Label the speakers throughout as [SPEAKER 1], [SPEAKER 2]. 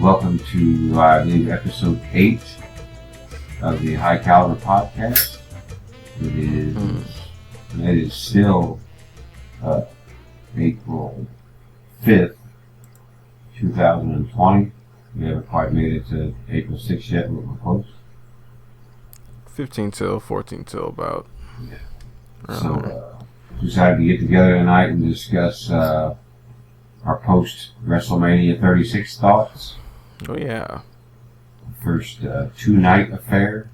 [SPEAKER 1] Welcome to, I believe, episode 8 of the High Caliber Podcast. It is still April 5th, 2020. We haven't quite made it to April 6th yet, but we're close.
[SPEAKER 2] 15 till, 14 till about.
[SPEAKER 1] Yeah. So, decided to get together tonight and discuss our post-Wrestlemania 36 thoughts.
[SPEAKER 2] Oh, yeah.
[SPEAKER 1] First two-night affair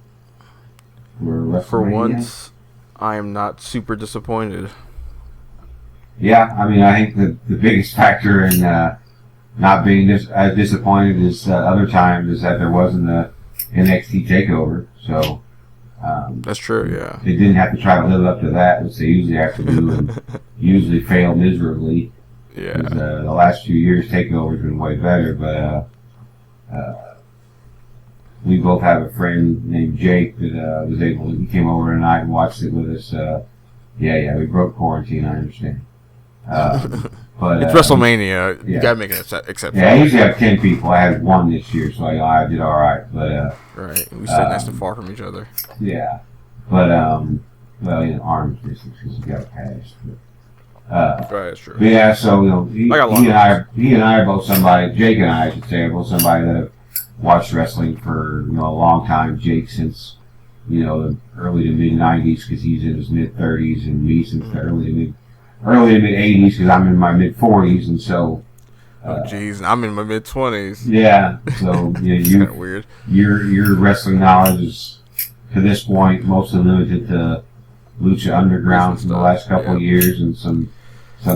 [SPEAKER 2] for once, I am not super disappointed.
[SPEAKER 1] Yeah, I mean, I think the biggest factor in not being as disappointed as other times is that there wasn't a NXT takeover. So
[SPEAKER 2] that's true. Yeah,
[SPEAKER 1] they didn't have to try to live up to that, which they usually have to do, and usually fail miserably.
[SPEAKER 2] Yeah,
[SPEAKER 1] the last few years takeover's been way better, but we both have a friend named Jake that was able. He came over tonight and watched it with us. Yeah, we broke quarantine. I understand. But
[SPEAKER 2] it's WrestleMania. You gotta make an exception.
[SPEAKER 1] Yeah, I usually have 10 people. I had one this year, so I did all right. But
[SPEAKER 2] right, we sit nice and far from each other.
[SPEAKER 1] Yeah, but well, in arm's distance because you got a pass.
[SPEAKER 2] Right, that's true.
[SPEAKER 1] But yeah, so he and I are both somebody. Jake and I should say, are both somebody that have watched wrestling for a long time. Jake since the early to mid '90s because he's in his mid 30s, and me since the early to mid 80s because I'm in my mid 40s, and so.
[SPEAKER 2] I'm in my mid 20s.
[SPEAKER 1] Yeah, so
[SPEAKER 2] kind of weird.
[SPEAKER 1] Your wrestling knowledge is to this point mostly limited to Lucha Underground for the last couple of years and some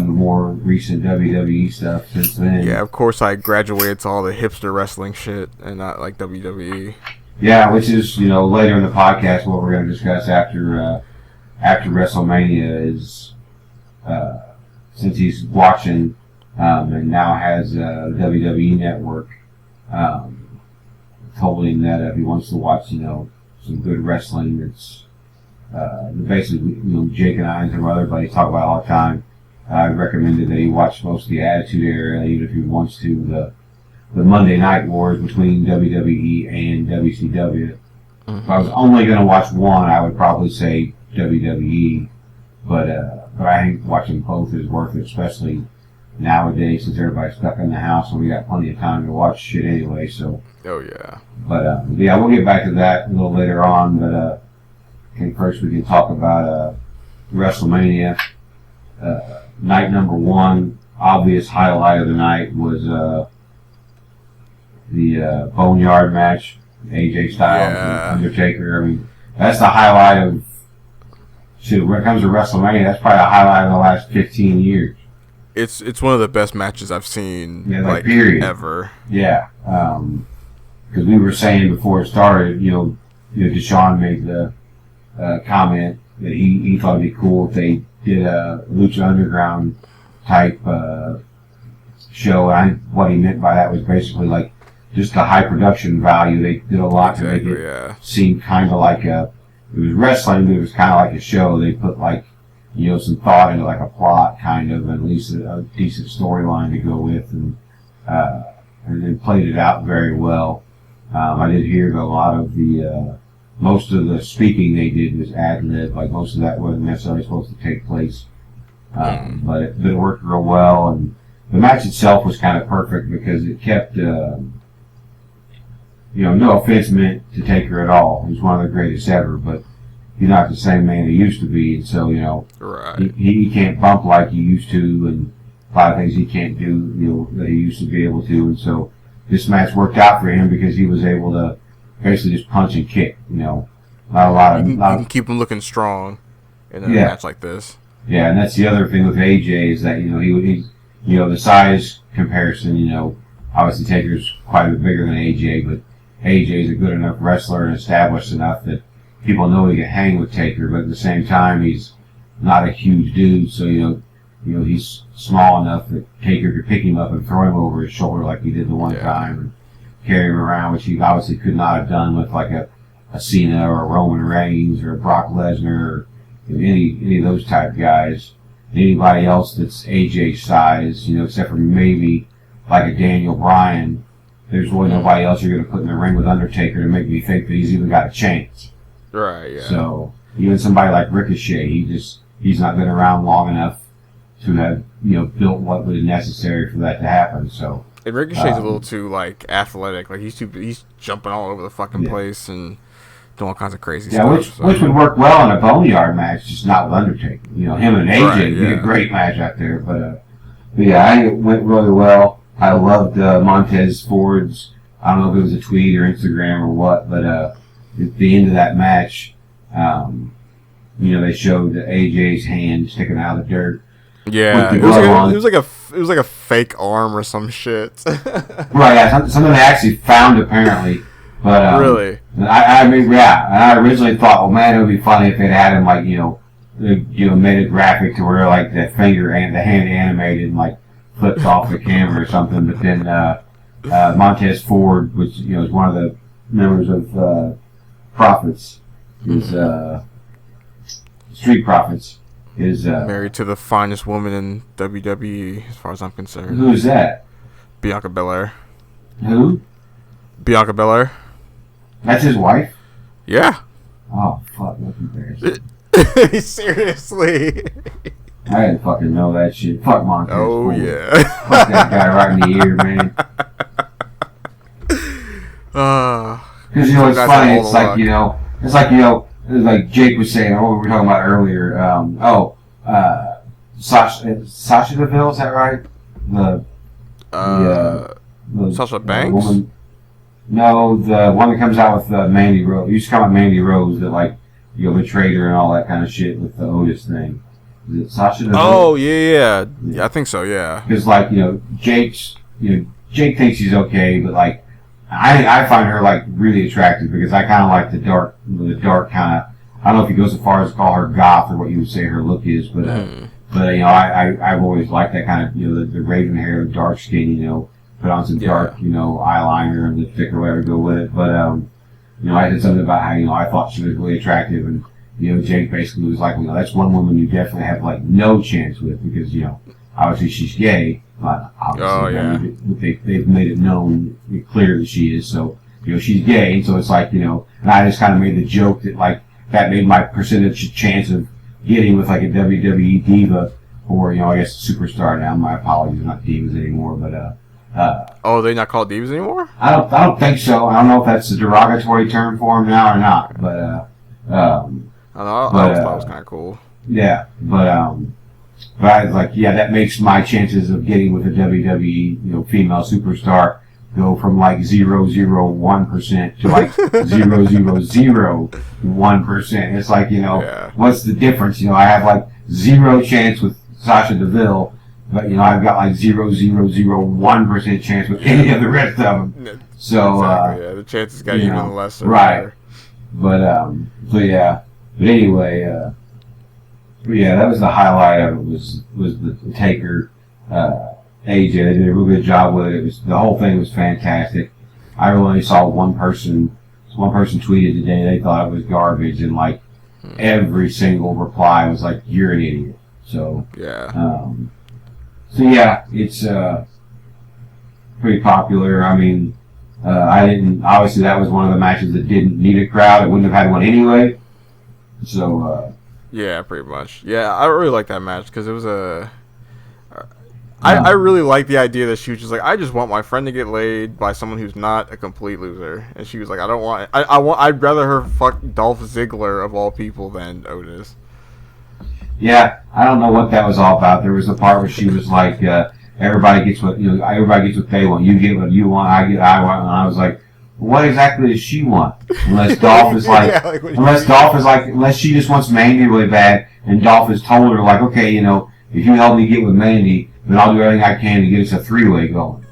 [SPEAKER 1] more recent WWE stuff since then.
[SPEAKER 2] Yeah, of course I graduated to all the hipster wrestling shit and not like WWE.
[SPEAKER 1] Yeah, which is later in the podcast what we're going to discuss after WrestleMania is since he's watching and now has a WWE network told him that if he wants to watch some good wrestling, it's basically Jake and I and some other buddies talk about it all the time. I recommended that he watch most of the Attitude Era, even if he wants to, the Monday Night Wars between WWE and WCW. Mm-hmm. If I was only going to watch one, I would probably say WWE, but I think watching both is worth it, especially nowadays since everybody's stuck in the house and we got plenty of time to watch shit anyway. So.
[SPEAKER 2] Oh yeah.
[SPEAKER 1] But we'll get back to that a little later on. But I think first we can talk about WrestleMania. Night number one, obvious highlight of the night was the Boneyard match, AJ Styles and Undertaker. I mean, that's the highlight of. Shit, when it comes to WrestleMania, that's probably the highlight of the last 15 years.
[SPEAKER 2] It's one of the best matches I've seen,
[SPEAKER 1] period.
[SPEAKER 2] Ever.
[SPEAKER 1] Yeah, because we were saying before it started, Deshaun made the comment that he thought it'd be cool if they did a Lucha Underground type show. And what he meant by that was basically like just the high production value. They did a lot to make it seem kind of like it was wrestling, but it was kind of like a show. They put some thought into like a plot kind of, and at least a decent storyline to go with, and then played it out very well. I did hear that a lot of the most of the speaking they did was ad-lib, like most of that wasn't necessarily supposed to take place. But it worked real well, and the match itself was kind of perfect because it kept, no offense meant to Taker at all. He's one of the greatest ever, but he's not the same man he used to be, and so, he can't bump like he used to, and a lot of things he can't do, that he used to be able to, and so this match worked out for him because he was able to basically just punch and kick, not a lot of...
[SPEAKER 2] You can keep him looking strong in a match like this.
[SPEAKER 1] Yeah, and that's the other thing with AJ is that, he's the size comparison, obviously Taker's quite a bit bigger than AJ, but AJ's a good enough wrestler and established enough that people know he can hang with Taker, but at the same time, he's not a huge dude, so, he's small enough that Taker could pick him up and throw him over his shoulder like he did the one time and carry him around, which he obviously could not have done with like a Cena or a Roman Reigns or a Brock Lesnar or any of those type guys. Anybody else that's AJ size, except for maybe like a Daniel Bryan, there's really nobody else you're going to put in the ring with Undertaker to make me think that he's even got a chance.
[SPEAKER 2] Right. Yeah.
[SPEAKER 1] So even somebody like Ricochet, he's not been around long enough to have built what was necessary for that to happen. So
[SPEAKER 2] and Ricochet's a little too like athletic. Like he's jumping all over the fucking place and doing all kinds of crazy stuff.
[SPEAKER 1] Which would work well in a Boneyard match, just not with Undertaker. Him and AJ would be a great match out there. But yeah, I think it went really well. I loved Montez Ford's. I don't know if it was a tweet or Instagram or what, but at the end of that match, they showed AJ's hand sticking out of the dirt.
[SPEAKER 2] Yeah, it was like a fake arm or some shit.
[SPEAKER 1] Right, yeah, something they actually found apparently. But
[SPEAKER 2] really,
[SPEAKER 1] I mean, yeah. And I originally thought, well, man, it would be funny if they'd had him like made it graphic to where like the finger and the hand animated and like flipped off the camera or something. But then Montez Ford, which is one of the members of Profits, is Street Profits, is
[SPEAKER 2] married to the finest woman in WWE, as far as I'm concerned.
[SPEAKER 1] Who's that?
[SPEAKER 2] Bianca Belair.
[SPEAKER 1] Who?
[SPEAKER 2] Bianca Belair.
[SPEAKER 1] That's his wife?
[SPEAKER 2] Yeah.
[SPEAKER 1] Oh, fuck. That's embarrassing.
[SPEAKER 2] Seriously.
[SPEAKER 1] I didn't fucking know that shit. Fuck Montez.
[SPEAKER 2] Oh,
[SPEAKER 1] Ford.
[SPEAKER 2] yeah.
[SPEAKER 1] Fuck that guy right in the ear, man. Because, it's funny. It's like Jake was saying, what we were talking about earlier. Sasha Deville, is that right? The
[SPEAKER 2] Sasha Banks?
[SPEAKER 1] Woman. No, the one that comes out with Mandy Rose. You used to call it Mandy Rose that betrayed her and all that kind of shit with the Otis thing. Is it Sasha Deville?
[SPEAKER 2] Oh yeah, I think so. Yeah.
[SPEAKER 1] Because Jake thinks she's okay, but I find her really attractive because I kind of like the dark kind of. I don't know if he goes as far as to call her goth or what you would say her look is, but I've always liked that kind of the raven hair, dark skin, put on some dark, eyeliner and lipstick or whatever to go with it. But, I did something about how, I thought she was really attractive and, Jake basically was like, that's one woman you definitely have, no chance with because, obviously she's gay, but obviously they've made it known clear that she is. So, she's gay. And so it's and I just kind of made the joke that, that made my percentage chance of getting with, a WWE diva or, I guess a superstar now. My apologies, they're not divas anymore, but,
[SPEAKER 2] they're not called divas anymore?
[SPEAKER 1] I don't think so. I don't know if that's a derogatory term for them now or not, but
[SPEAKER 2] I always thought it was kind of cool.
[SPEAKER 1] Yeah, but I was that makes my chances of getting with a WWE female superstar go from 0.001% to 0.001%. It's what's the difference? I have zero chance with Sasha Deville. But, I've got 0.0001% chance with any of the rest of them. So,
[SPEAKER 2] exactly, the chances got even less.
[SPEAKER 1] Right. But, yeah. But anyway, that was the highlight of it was the Taker, AJ. They did a really good job with it. The whole thing was fantastic. I really only saw one person tweeted today they thought it was garbage and every single reply was you're an idiot. So,
[SPEAKER 2] yeah.
[SPEAKER 1] So yeah, it's pretty popular. I mean, obviously that was one of the matches that didn't need a crowd. It wouldn't have had one anyway. So
[SPEAKER 2] yeah, pretty much. Yeah, I really like that match because it was I really like the idea that she was just I just want my friend to get laid by someone who's not a complete loser, and she was I don't want. I'd rather her fuck Dolph Ziggler of all people than Otis.
[SPEAKER 1] Yeah, I don't know what that was all about. There was a part where she was everybody gets what everybody gets what they want. You get what you want, I get what I want, and I was what exactly does she want? Unless Dolph is unless she just wants Mandy really bad, and Dolph has told her okay, if you help me get with Mandy, then I'll do everything I can to get us a three-way going.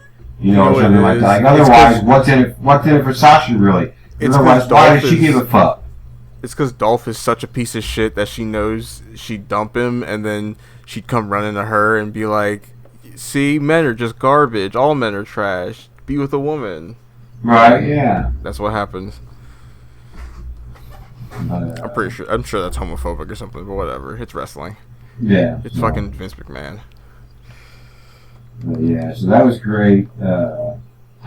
[SPEAKER 1] Or something like that. Otherwise, what's in it for Sasha really? Otherwise, why does she give a fuck?
[SPEAKER 2] It's because Dolph is such a piece of shit that she knows she'd dump him, and then she'd come running to her and be see, men are just garbage. All men are trash. Be with a woman.
[SPEAKER 1] Right, yeah.
[SPEAKER 2] That's what happens. I'm sure that's homophobic or something, but whatever. It's wrestling.
[SPEAKER 1] Yeah.
[SPEAKER 2] It's fucking Vince McMahon.
[SPEAKER 1] Yeah, so that was great.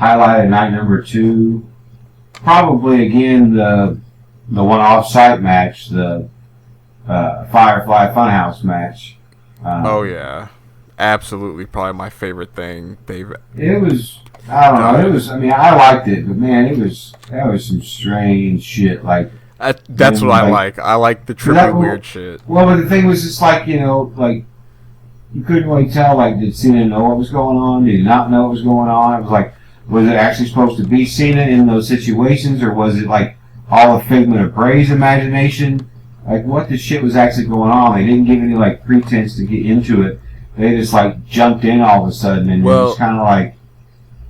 [SPEAKER 1] highlight of night number 2, probably again the one off-site match, the Firefly Funhouse match.
[SPEAKER 2] Oh yeah, absolutely, probably my favorite thing they've.
[SPEAKER 1] It was. I don't know. It was. I mean, I liked it, but man, that was some strange shit. Like
[SPEAKER 2] that's what I like. I like the trippy weird shit.
[SPEAKER 1] Well, but the thing was, it's like like you couldn't really tell. Like, did Cena know what was going on? Did he not know what was going on? It was like, was it actually supposed to be Cena in those situations, or was it like all a figment of Bray's imagination? Like, what the shit was actually going on? They didn't give any like pretense to get into it. They just like jumped in all of a sudden, and it was kind of like.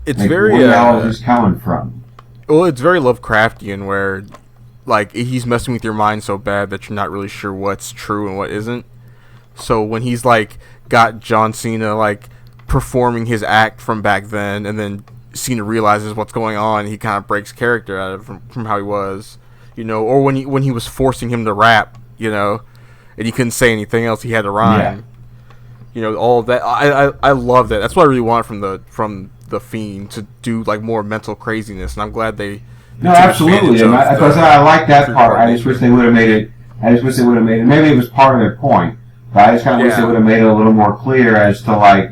[SPEAKER 2] It's
[SPEAKER 1] like,
[SPEAKER 2] very.
[SPEAKER 1] Where the hell is this coming from?
[SPEAKER 2] Well, it's very Lovecraftian, where like he's messing with your mind so bad that you're not really sure what's true and what isn't. So when he's like got John Cena like performing his act from back then, and then Cena realizes what's going on, he kind of breaks character out of it from how he was, or when he was forcing him to rap, and he couldn't say anything else, he had to rhyme. Yeah. All of that. I love that. That's what I really want from the Fiend, to do like more mental craziness, and I'm glad they.
[SPEAKER 1] No, absolutely. I like that part. I just wish they would have made it. Maybe it was part of their point, but I just kind of wish they would have made it a little more clear as to like,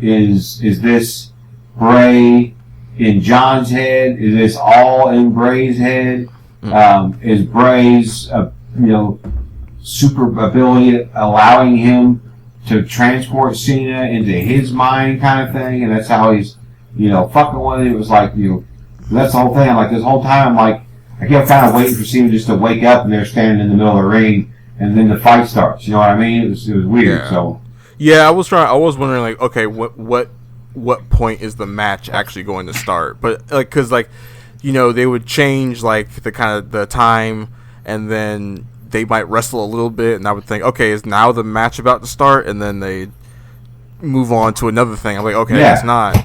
[SPEAKER 1] is this Bray in John's head? Is this all in Bray's head? Is Bray's super ability allowing him to transport Cena into his mind, kind of thing, and that's how he's, fucking with it. It was like, that's the whole thing. Like, this whole time, like, I kept kind of waiting for Cena just to wake up, and they're standing in the middle of the ring, and then the fight starts. You know what I mean? It was weird.
[SPEAKER 2] Yeah.
[SPEAKER 1] So.
[SPEAKER 2] Yeah, I was wondering, like, okay, what point is the match actually going to start? But like, cause like, they would change like the kind of the time, and then they might wrestle a little bit, and I would think, okay, is now the match about to start? And then they move on to another thing. I'm like, okay, it's not.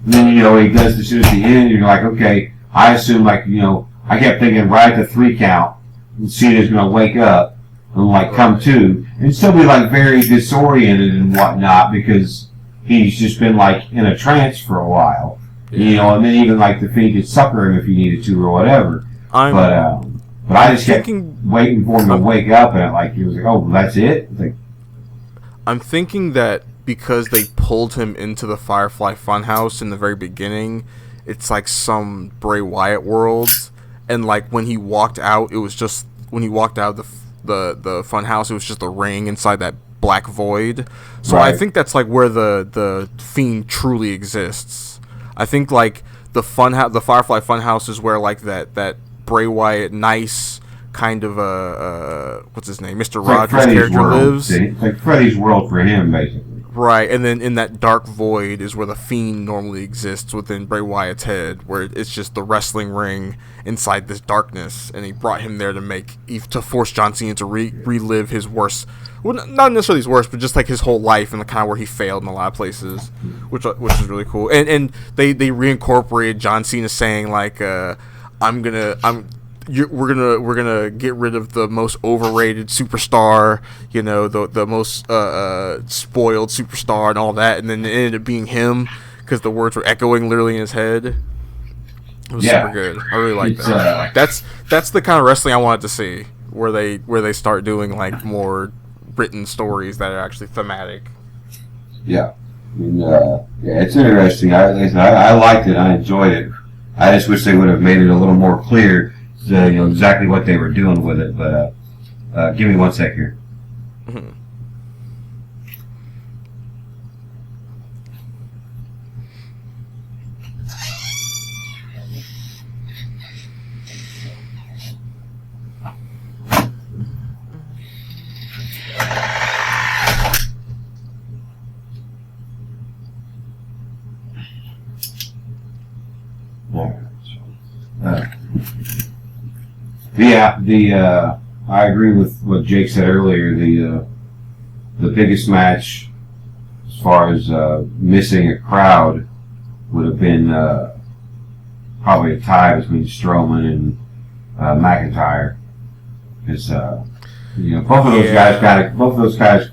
[SPEAKER 1] And then, he does the shit at the end, and you're like, okay, I assume, like, I kept thinking right at the 3 count, and Cena's going to wake up and, like, come to, and still be, like, very disoriented and whatnot, because he's just been, like, in a trance for a while. Yeah. And then even, like, the Fiend could sucker him if he needed to or whatever. But I just kept waiting for him to wake up, and he was like, "Oh, that's it." Like,
[SPEAKER 2] I'm thinking that because they pulled him into the Firefly Funhouse in the very beginning, it's like some Bray Wyatt world, and like when he walked out, it was just when he walked out of the Funhouse, it was just a ring inside that black void. So right. I think that's like where the Fiend truly exists. I think like the Firefly Funhouse is where like that Bray Wyatt nice kind of what's his name, Mr. Rogers character lives.
[SPEAKER 1] It's like Freddy's world for him, basically.
[SPEAKER 2] Right, and then in that dark void is where the Fiend normally exists within Bray Wyatt's head, where it's just the wrestling ring inside this darkness, and he brought him there to force John Cena to relive his worst, well, not necessarily his worst, but just like his whole life and the kind of where he failed in a lot of places, which is really cool. And they reincorporated John Cena saying like, we're gonna get rid of the most overrated superstar, the most spoiled superstar and all that, and then it ended up being him because the words were echoing literally in his head. It was super good. I really like that. That's the kind of wrestling I wanted to see, where they start doing like more written stories that are actually thematic.
[SPEAKER 1] Yeah, it's interesting. I liked it. I enjoyed it. I just wish they would have made it a little more clear. Exactly what they were doing with it, but give me 1 sec here. Mm-hmm. Yeah, I agree with what Jake said earlier. The biggest match, as far as missing a crowd, would have been probably a tie between Strowman and McIntyre, because both of those guys,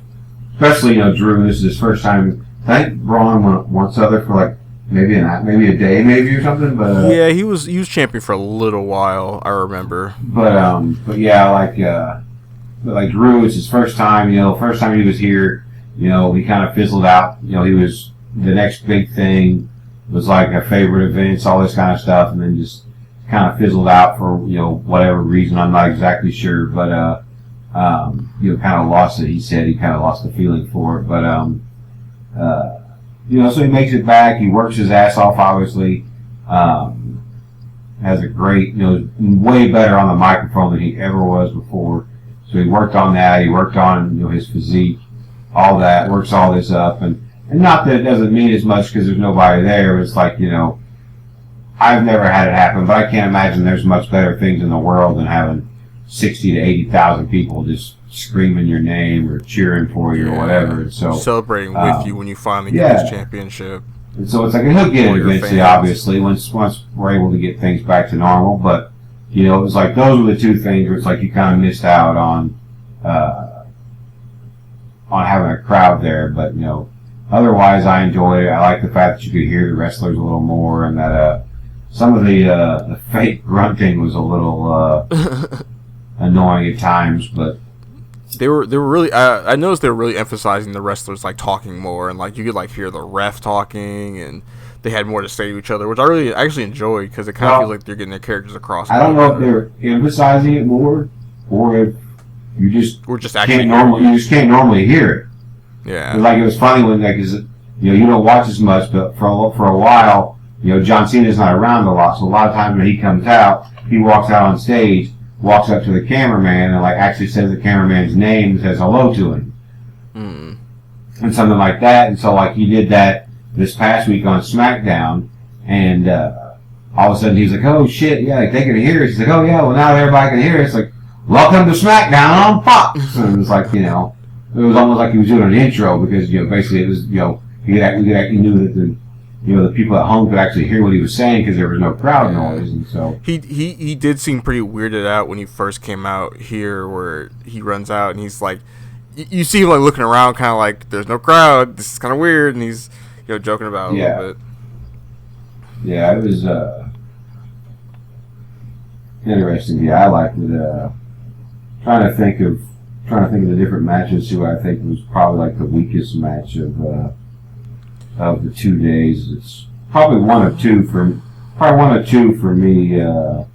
[SPEAKER 1] especially Drew. This is his first time. I think Braun won once other for like maybe a day, maybe or something. But
[SPEAKER 2] yeah, he was champion for a little while. I remember.
[SPEAKER 1] But yeah, like Drew, it's his first time. First time he was here. He kind of fizzled out. He was the next big thing was like a favorite events, all this kind of stuff, and then just kind of fizzled out for whatever reason. I'm not exactly sure, but kind of lost it. He said he kind of lost the feeling for it, but so he makes it back. He works his ass off, obviously. Has a great, way better on the microphone than he ever was before. So he worked on that. He worked on his physique, all that. Works all this up, and not that it doesn't mean as much because there's nobody there. It's like I've never had it happen, but I can't imagine there's much better things in the world than having 60 to 80,000 people just screaming your name or cheering for you or whatever. And so
[SPEAKER 2] celebrating with you when you finally get this championship.
[SPEAKER 1] And so it's like he'll get it eventually, obviously, once we're able to get things back to normal. But it was like those were the two things where it's like you kind of missed out on having a crowd there. But otherwise, I enjoyed it. I like the fact that you could hear the wrestlers a little more, and that some of the fake grunting was a little annoying at times. But
[SPEAKER 2] they were really. I noticed they were really emphasizing the wrestlers like talking more, and like you could hear the ref talking, and they had more to say to each other, which I really actually enjoyed because it kind of feels like they're getting their characters across.
[SPEAKER 1] I don't know if they're emphasizing it more, or if you just can't normally hear it.
[SPEAKER 2] Yeah,
[SPEAKER 1] it was funny when you don't watch as much, but for a while, John Cena's not around a lot, so a lot of times when he comes out, he walks out on stage, walks up to the cameraman, and actually says the cameraman's name and says hello to him, and something like that. And so he did that this past week on SmackDown, and all of a sudden he's like, "Oh shit, yeah, they can hear us." He's like, "Oh yeah, well now everybody can hear us." Like, "Welcome to SmackDown on Fox." And it was like it was almost like he was doing an intro because basically it was he knew that the people at home could actually hear what he was saying because there was no crowd noise, and so
[SPEAKER 2] he did seem pretty weirded out when he first came out here, where he runs out and he's like, you see him looking around, kind of like there's no crowd. This is kind of weird, and he's joking about it a little bit.
[SPEAKER 1] Yeah, it was interesting. Yeah, I liked it. Trying to think of the different matches who I think was probably the weakest match of the 2 days. It's probably one or two for me, and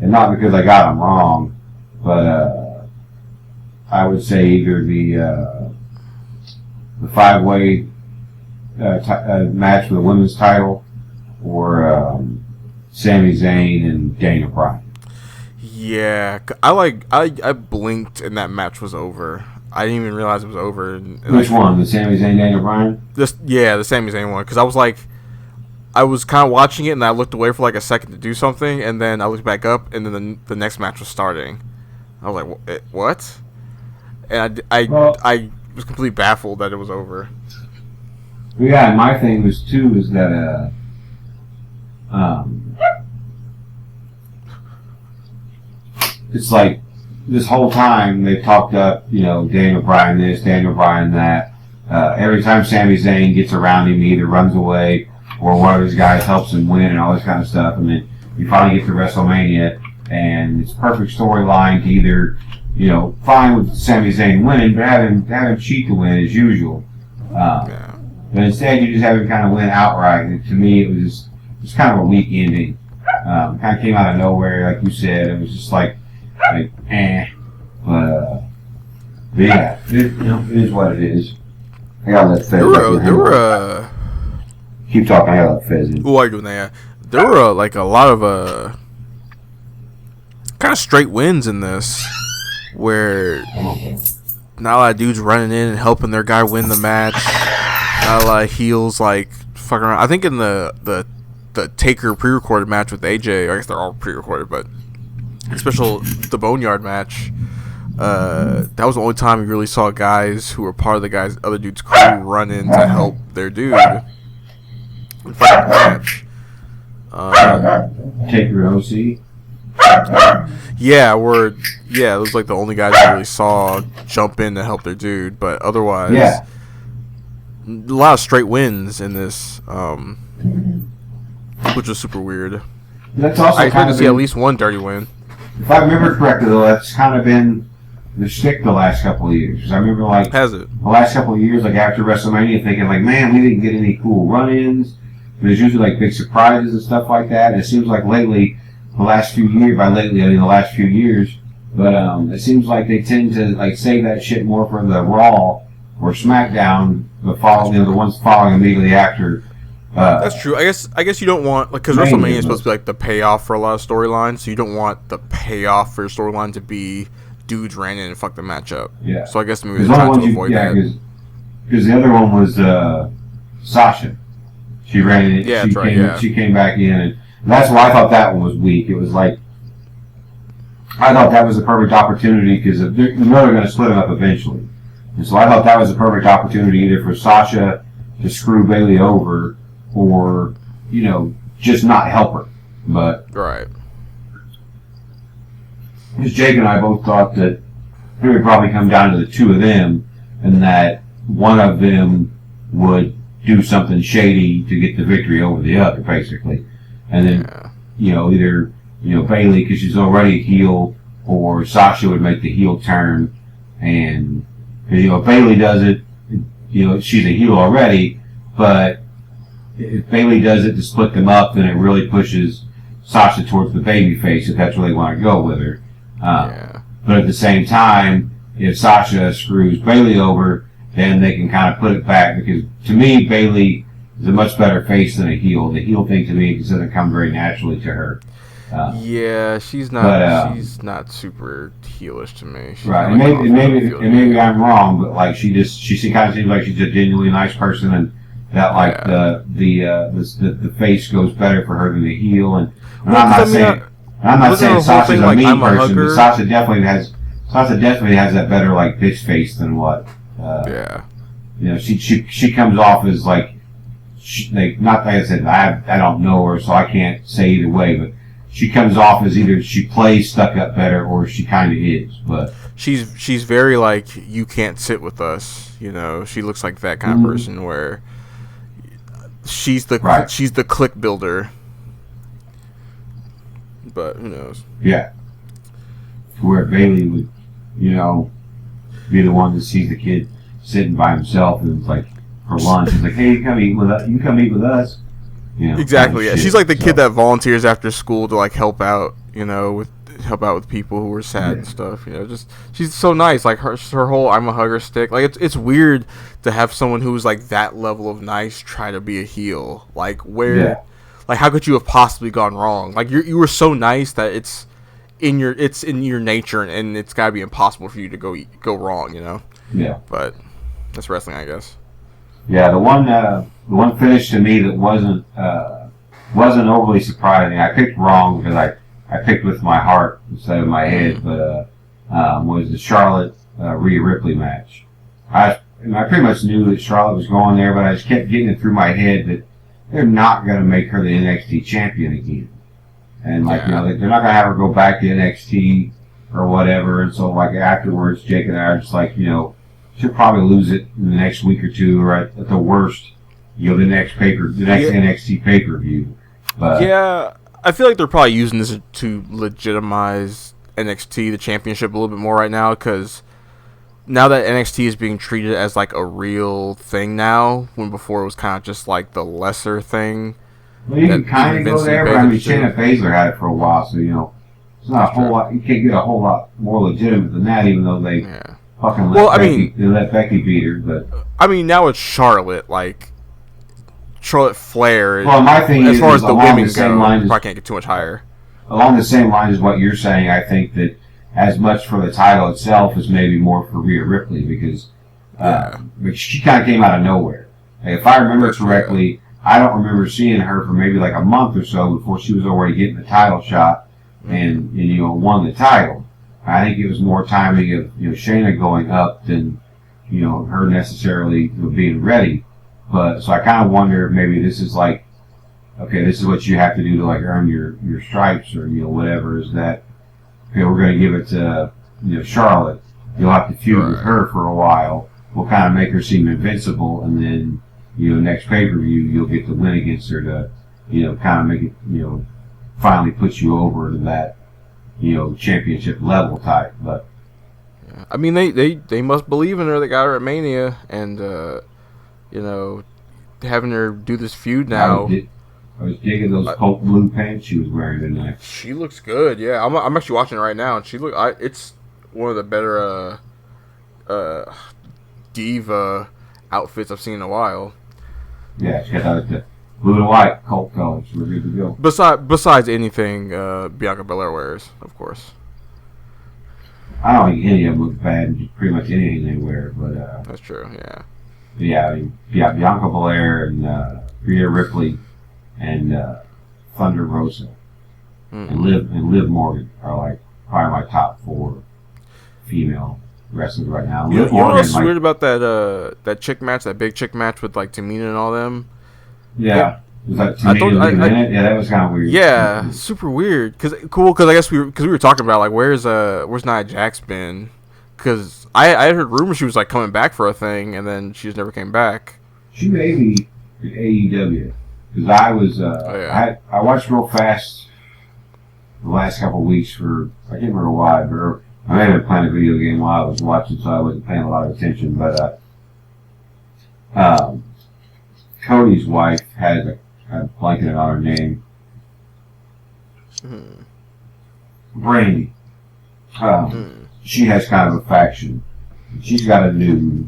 [SPEAKER 1] not because I got them wrong, but I would say either the 5-way match for the women's title or Sami Zayn and Daniel Bryan.
[SPEAKER 2] Yeah, I blinked and that match was over. I didn't even realize it was over.
[SPEAKER 1] Which one? The Sami Zayn Daniel Bryan?
[SPEAKER 2] The Sami Zayn one. Because I was kind of watching it and I looked away for a second to do something, and then I looked back up and then the next match was starting. I was like, what? And I was completely baffled that it was over.
[SPEAKER 1] Yeah, and my thing was too is that it's like this whole time they've talked up, Daniel Bryan this, Daniel Bryan that. Every time Sami Zayn gets around him, he either runs away or one of his guys helps him win and all this kind of stuff. And then you finally get to WrestleMania, and it's a perfect storyline to either, fine with Sami Zayn winning, but have him cheat to win as usual. But instead, you just have him kind of win outright. And to me, it was kind of a weak ending. Kind of came out of nowhere, like you said. It was just eh. But yeah, it is what it is. I gotta let Fez. Keep talking. I gotta let Fez in.
[SPEAKER 2] Who are you doing that? There were a lot of kind of straight wins in this, where not a lot of dudes running in and helping their guy win the match. Not a lot of heels fucking around. I think in the Taker pre-recorded match with AJ, I guess they're all pre-recorded, but the Boneyard match, that was the only time we really saw guys who were part of the other dude's crew run in to help their dude in fucking match.
[SPEAKER 1] Taker OC.
[SPEAKER 2] Yeah, it was the only guys I really saw jump in to help their dude, but otherwise, lot of straight wins in this, which was super weird.
[SPEAKER 1] That's also
[SPEAKER 2] I expect to see at least one dirty win.
[SPEAKER 1] If I remember correctly, though, that's kind of been the shtick the last couple of years. Because I remember, like,
[SPEAKER 2] Has it?
[SPEAKER 1] the last couple of years, like, after WrestleMania, thinking, like, man, we didn't get any cool run-ins. There's usually, like, big surprises and stuff like that. And it seems like lately, the last few years, by lately, I mean the last few years, but it seems like they tend to, like, save that shit more for the Raw or SmackDown, the ones following immediately after.
[SPEAKER 2] That's true. I guess you don't want, like, because WrestleMania is supposed to be like the payoff for a lot of storylines, so you don't want the payoff for your storyline to be dudes ran in and fuck the match up.
[SPEAKER 1] Yeah.
[SPEAKER 2] So I guess maybe they're trying to avoid that.
[SPEAKER 1] Because the other one was Sasha. She ran in.
[SPEAKER 2] Yeah,
[SPEAKER 1] She came back in, and that's why I thought that one was weak. It was like I thought that was the perfect opportunity because you know they're going to split them up eventually, and so I thought that was the perfect opportunity either for Sasha to screw Bayley over, or, you know, just not help her. But
[SPEAKER 2] right,
[SPEAKER 1] because Jake and I both thought that it would probably come down to the two of them, and that one of them would do something shady to get the victory over the other, basically. And then, you know, either, you know, Bayley, because she's already a heel, or Sasha would make the heel turn. And, you know, if Bayley does it, you know, she's a heel already, but if Bayley does it to split them up, then it really pushes Sasha towards the baby face, if that's where they want to go with her. But at the same time, if Sasha screws Bayley over, then they can kind of put it back, because to me, Bayley is a much better face than a heel. The heel thing to me just doesn't come very naturally to her.
[SPEAKER 2] She's not super heelish to me. She's
[SPEAKER 1] right, and maybe I'm wrong, but like she kind of seems like she's a genuinely nice person, and that like the face goes better for her than the heel. And I'm not saying Sasha's a mean person, but Sasha definitely has that better like bitch face than what. You know, she comes off as like not like I said, I don't know her, so I can't say either way, but she comes off as either she plays stuck up better or she kind of is. But
[SPEAKER 2] she's very like, you can't sit with us. You know, she looks like that kind of person where she's the clique builder. But who knows?
[SPEAKER 1] Yeah, where Bayley would, you know, be the one that sees the kid sitting by himself and it's like for lunch. It's like, hey, you come eat with us. You come eat with us. You know,
[SPEAKER 2] exactly. Yeah, she's like the kid that volunteers after school to like help out. You know, help out with people who are sad and stuff. You know, just she's so nice. Like her whole "I'm a hugger" stick. Like it's weird to have someone who's like that level of nice try to be a heel. Like where. Yeah. Like, how could you have possibly gone wrong? Like, you were so nice that it's in your nature, and it's got to be impossible for you to go wrong, you know?
[SPEAKER 1] Yeah.
[SPEAKER 2] But that's wrestling, I guess.
[SPEAKER 1] Yeah, the one finish to me that wasn't overly surprising. I picked wrong because I picked with my heart instead of my head, but was the Charlotte Rhea Ripley match. I pretty much knew that Charlotte was going there, but I just kept getting it through my head that they're not going to make her the NXT champion again. And, like, you know, they're not going to have her go back to NXT or whatever. And so, like, afterwards, Jake and I are just like, you know, she'll probably lose it in the next week or two, or at the worst, you know, the next NXT pay-per-view. But
[SPEAKER 2] yeah, I feel like they're probably using this to legitimize NXT, the championship, a little bit more right now, because now that NXT is being treated as like a real thing now, when before it was kind of just like the lesser thing.
[SPEAKER 1] Well, you can kind of go there, but I mean, Shayna Baszler had it for a while, so, you know, it's not a whole lot. You can't get a whole lot more legitimate than that, even though they fucking let Becky beat her. But
[SPEAKER 2] I mean, now it's Charlotte, like Charlotte Flair.
[SPEAKER 1] Well, my thing
[SPEAKER 2] as far as the women
[SPEAKER 1] go,
[SPEAKER 2] probably can't get too much higher.
[SPEAKER 1] Along the same lines as what you're saying, I think that as much for the title itself as maybe more for Rhea Ripley, because she kind of came out of nowhere. Like, if I remember correctly, I don't remember seeing her for maybe like a month or so before she was already getting the title shot and you know, won the title. I think it was more timing of, you know, Shayna going up than, you know, her necessarily being ready. But so I kind of wonder if maybe this is like, okay, this is what you have to do to like earn your stripes, or, you know, whatever, is that, okay, we're going to give it to, you know, Charlotte. You'll have to feud with her for a while, will kind of make her seem invincible, and then next pay-per-view you'll get the win against her to kind of make it finally put you over to that championship level type. But
[SPEAKER 2] I mean, they must believe in her. They got her at Mania, and having her do this feud now.
[SPEAKER 1] I was digging those Colt blue pants she was wearing tonight.
[SPEAKER 2] She looks good. Yeah, I'm actually watching it right now, and it's one of the better diva outfits I've seen in a while.
[SPEAKER 1] Yeah, she got the blue and white Colt colors. We're good to go.
[SPEAKER 2] Besides anything Bianca Belair wears, of course.
[SPEAKER 1] I don't think any of them look bad in pretty much anything they wear, but
[SPEAKER 2] that's true. Yeah.
[SPEAKER 1] Yeah, I mean, Bianca Belair and Rhea Ripley and Thunder Rosa and Liv Morgan are like probably my top 4 female wrestlers right now.
[SPEAKER 2] You know what's weird about that chick match, that big chick match with like Tamina and all them?
[SPEAKER 1] Yeah. Was that Tamina in it? Yeah, that was kind of weird.
[SPEAKER 2] Yeah, super weird. Cause I guess we were talking about like where's Nia Jax been? Because I heard rumors she was like coming back for a thing, and then she just never came back.
[SPEAKER 1] She may be in AEW. Because I was I watched real fast the last couple of weeks for I can't remember why, but I may have been playing a video game while I was watching, so I wasn't paying a lot of attention. But Cody's wife had a blanket on her name. Brandy. She has kind of a faction. She's got a new,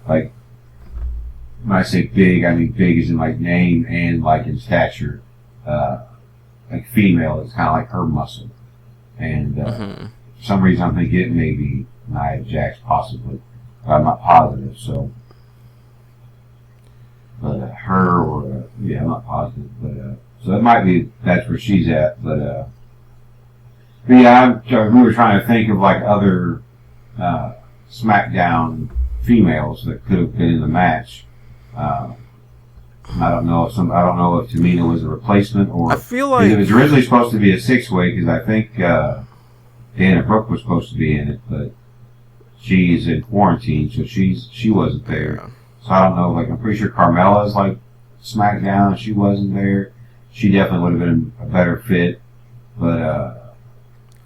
[SPEAKER 1] like, when I say big, I mean big as in like name and like in stature. Like female, it's kind of like her muscle. And for some reason I'm thinking it may be Nia Jax possibly. But I'm not positive, so. But her or, I'm not positive. But so it might be that's where she's at. But yeah, we were trying to think of like other SmackDown females that could have been in the match. I don't know if Tamina was a replacement or
[SPEAKER 2] I feel like
[SPEAKER 1] it was originally supposed to be a 6-way because I think Dana Brooke was supposed to be in it, but she's in quarantine, so she wasn't there.
[SPEAKER 2] Yeah.
[SPEAKER 1] So I don't know. Like I'm pretty sure Carmella's like SmackDown. She wasn't there. She definitely would have been a better fit, but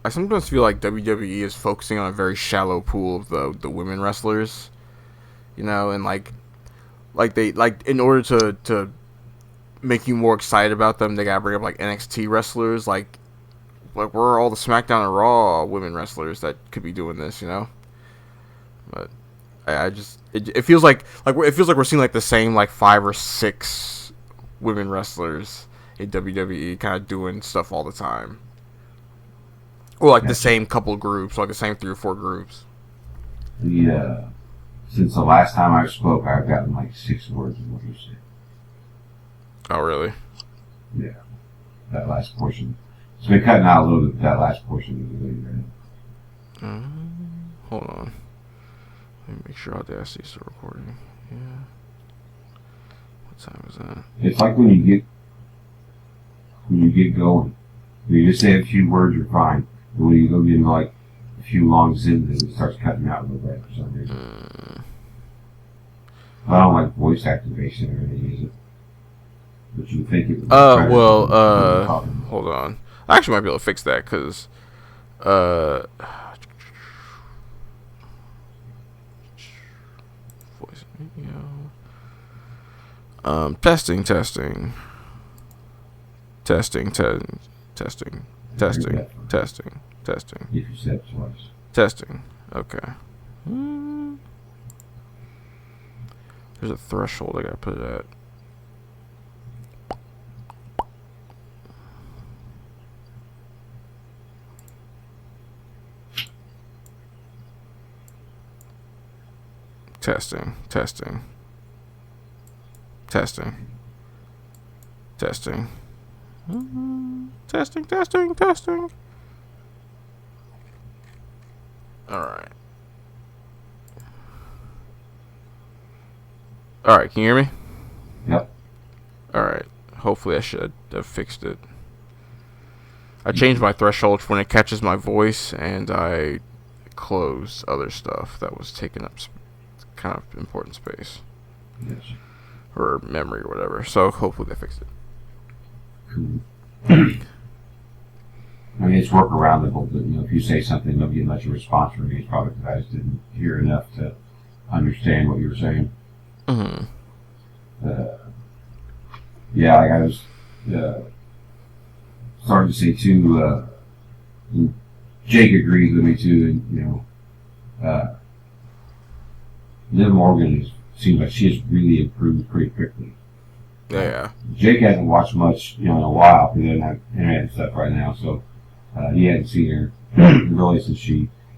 [SPEAKER 2] I sometimes feel like WWE is focusing on a very shallow pool of the women wrestlers, and like they in order to make you more excited about them, they gotta bring up like NXT wrestlers, like where are all the SmackDown and Raw women wrestlers that could be doing this, But I just it feels like we're seeing like the same like 5 or 6 women wrestlers in WWE kind of doing stuff all the time, or like the same couple groups, like the same 3 or 4 groups.
[SPEAKER 1] Yeah. Since the last time I spoke, I've gotten like 6 words of what you said.
[SPEAKER 2] Oh, really?
[SPEAKER 1] Yeah. That last portion. It's been cutting out a little bit, that last portion of the video.
[SPEAKER 2] Hold on. Let me make sure Audacity is still recording. Yeah. What time is that?
[SPEAKER 1] It's like when you get going. You just say a few words, you're fine. But when you go get like a few long sentences, it starts cutting out a little bit for some reason. I don't like voice activation or anything, is it? But you think it would be
[SPEAKER 2] hold on. I actually might be able to fix that, because voice video. Testing. Testing.
[SPEAKER 1] If you said twice.
[SPEAKER 2] Testing. Okay. There's a threshold I gotta put it at. Testing. Alright. Alright, can you hear me?
[SPEAKER 1] Yep.
[SPEAKER 2] Alright. Hopefully I should have fixed it. I changed my threshold for when it catches my voice, and I close other stuff that was taking up kind of important space.
[SPEAKER 1] Yes.
[SPEAKER 2] Or memory or whatever. So hopefully they fix it.
[SPEAKER 1] Cool. I mean, it's workaroundable, but if you say something, don't get much of a response from me. It's probably because I just didn't hear enough to understand what you were saying.
[SPEAKER 2] Mm-hmm.
[SPEAKER 1] Yeah, like I was starting to say too. Jake agrees with me too, and Liv Morgan seems like she has really improved pretty quickly.
[SPEAKER 2] Yeah.
[SPEAKER 1] Jake hasn't watched much, in a while because he doesn't have internet and stuff right now, so he hadn't seen her really since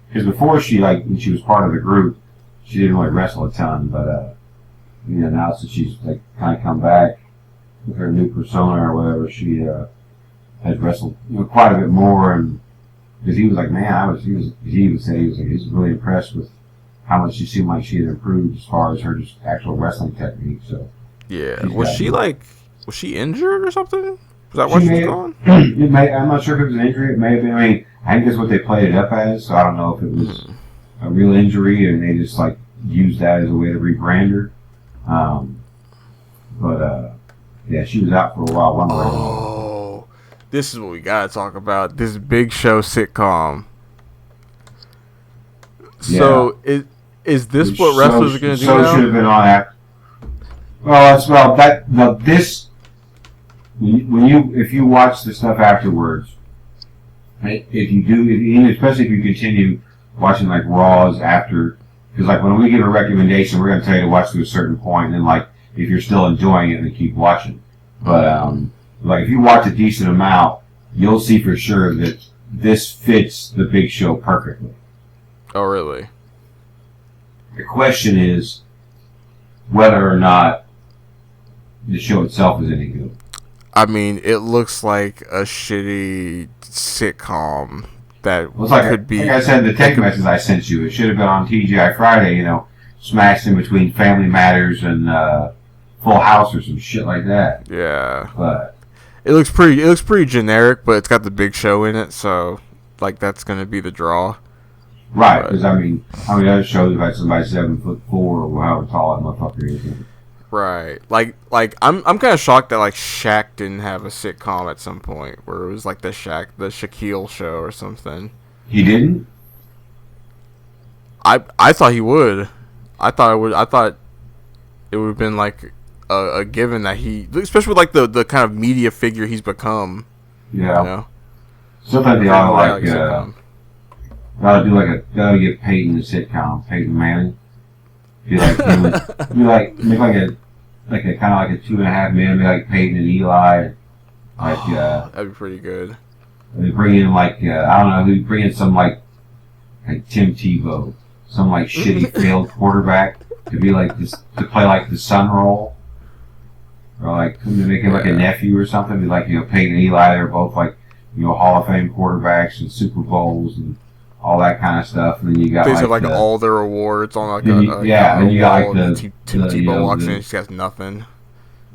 [SPEAKER 1] because before when she was part of the group, she didn't really wrestle a ton, but now since she's like kind of come back with her new persona or whatever, she has wrestled quite a bit more, and because he was like, man, he even said he was really impressed with how much she seemed like she had improved as far as her just actual wrestling technique. So
[SPEAKER 2] yeah, was she injured or something? Was that why she was gone?
[SPEAKER 1] I'm not sure if it was an injury. It may have been. I mean, I think that's what they played it up as. So I don't know if it was a real injury and they just used that as a way to rebrand her. Yeah, she was out for a while.
[SPEAKER 2] Oh, this is what we gotta talk about. This Big Show sitcom.
[SPEAKER 1] Yeah.
[SPEAKER 2] So is this what wrestlers are gonna do
[SPEAKER 1] now? Should have been on that. If you watch the stuff afterwards, especially if you continue watching Raws after, because when we give a recommendation, we're going to tell you to watch to a certain point, and then if you're still enjoying it, then keep watching. But if you watch a decent amount, you'll see for sure that this fits the Big Show perfectly.
[SPEAKER 2] Oh, really?
[SPEAKER 1] The question is whether or not the show itself is any good.
[SPEAKER 2] I mean, it looks like a shitty sitcom that could be.
[SPEAKER 1] Like I said, the text message I sent you, it should have been on TGI Friday. Smashed in between Family Matters and Full House or some shit like that.
[SPEAKER 2] Yeah,
[SPEAKER 1] but
[SPEAKER 2] it looks pretty generic, but it's got the Big Show in it, so that's gonna be the draw.
[SPEAKER 1] Right, because I mean, other shows have had somebody 7'4" or however tall that motherfucker is.
[SPEAKER 2] Right, I'm kind of shocked that Shaq didn't have a sitcom at some point where it was the Shaquille Show or something.
[SPEAKER 1] He didn't.
[SPEAKER 2] I thought he would. I thought it would have been a given that he, especially with the kind of media figure he's become.
[SPEAKER 1] Yeah. Sometimes they ought to gotta get Peyton a sitcom, Peyton Manning. Make a kind of like a 2.5 Men, like Peyton and Eli.
[SPEAKER 2] That'd be pretty good.
[SPEAKER 1] They bring in I don't know who, bring in some like Tim Tebow, some shitty failed quarterback to be this, to play the son role, or to make him a nephew or something. Be Peyton and Eli, they're both Hall of Fame quarterbacks and Super Bowls and all that kind of stuff. And then you got
[SPEAKER 2] they have all their awards on
[SPEAKER 1] then you got
[SPEAKER 2] Tim Tebow walks in, she has nothing.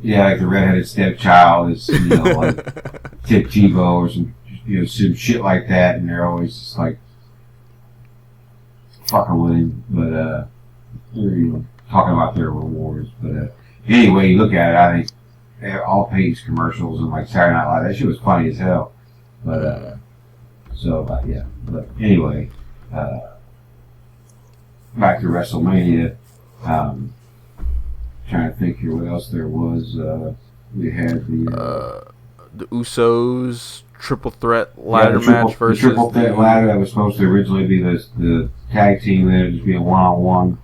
[SPEAKER 1] Yeah, the redheaded stepchild is Tim Tebow or some shit like that, and they're always just fucking with him, but they're talking about their rewards. But anyway, you look at it, I think all Peyton's commercials and Saturday Night Live, that shit was funny as hell. But yeah. But anyway, back to WrestleMania. Trying to think here what else there was. We had the
[SPEAKER 2] Usos triple threat ladder match versus
[SPEAKER 1] the triple threat ladder that was supposed to originally be the tag team. Then it just be a one-on-one.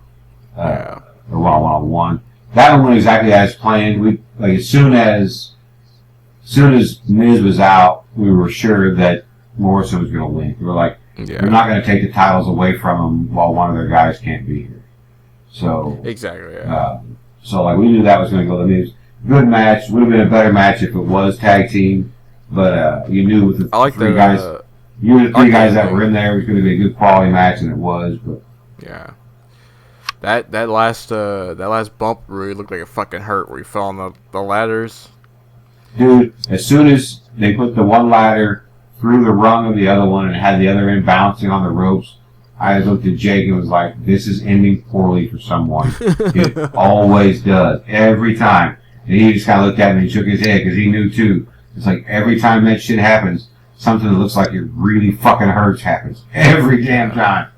[SPEAKER 1] Or one-on-one. That one went exactly as planned. We as soon as Miz was out, we were sure that Morrison was going to win. We were we're not going to take the titles away from him while one of their guys can't be here. So
[SPEAKER 2] exactly. Yeah.
[SPEAKER 1] So we knew that was going to go. I mean, it was a good match. Would have been a better match if it was tag team. But you knew with the three guys, that were in there, it was going to be a good quality match, and it was. But
[SPEAKER 2] yeah, that last bump really looked like it fucking hurt, where he fell on the ladders.
[SPEAKER 1] Dude, as soon as they put the one ladder through the rung of the other one and had the other end bouncing on the ropes, I looked at Jake and was like, this is ending poorly for someone. It always does. Every time. And he just kind of looked at me and shook his head because he knew too. It's like every time that shit happens, something that looks like it really fucking hurts happens. Every damn time.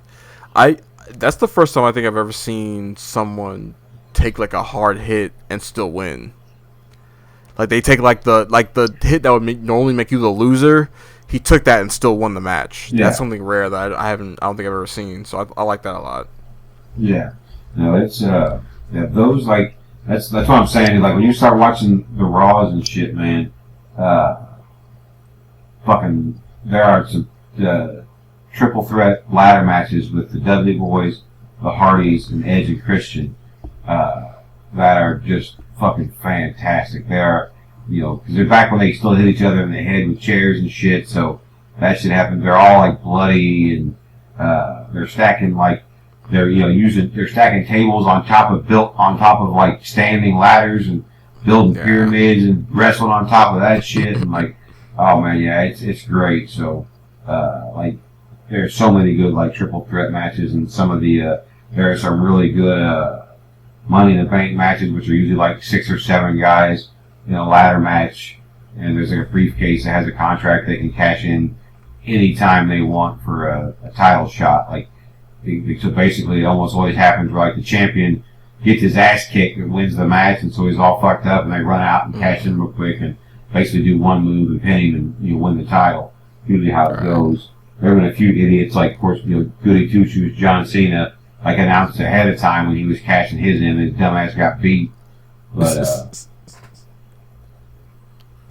[SPEAKER 2] That's the first time I think I've ever seen someone take like a hard hit and still win. Like they take like the hit that would normally make you the loser. He took that and still won the match. Yeah. That's something rare that I don't think I've ever seen. So I like that a lot. Yeah.
[SPEAKER 1] No, it's those like that's what I'm saying. Like when you start watching the Raws and shit, man, fucking there are some triple threat ladder matches with the Dudley Boys, the Hardys, and Edge and Christian that are just fucking fantastic. They are. Because they're back when they still hit each other in the head with chairs and shit, so that shit happened. They're all like bloody and they're stacking like they're stacking tables on top of like standing ladders and building pyramids and wrestling on top of that shit and like, oh man, yeah, it's great. So like there's so many good like triple threat matches and some of the there are some really good Money in the Bank matches which are usually like 6 or 7 guys. Ladder match, and there's like a briefcase that has a contract they can cash in anytime they want for a title shot. Like, so basically, it almost always happens where like the champion gets his ass kicked and wins the match, and so he's all fucked up, and they run out and cash in real quick and basically do one move and pin him and win the title. Usually how it goes. There have been a few idiots like, of course, Goody Two Shoes John Cena like announced ahead of time when he was cashing his in, and his dumbass got beat. But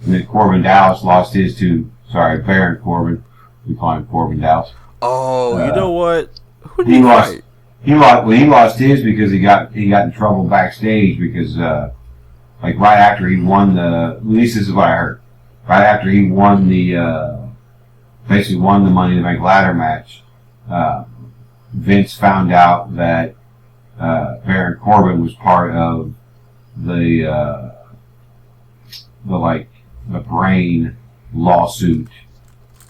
[SPEAKER 1] and then Corbin Dallas lost his to, Baron Corbin. We call him Corbin Dallas.
[SPEAKER 2] Oh, you know what? Who did
[SPEAKER 1] he lost? He lost his because he got in trouble backstage because like right after he won at least this is what I heard. Right after he won basically won the Money in the Bank ladder match, Vince found out that Baron Corbin was part of the brain lawsuit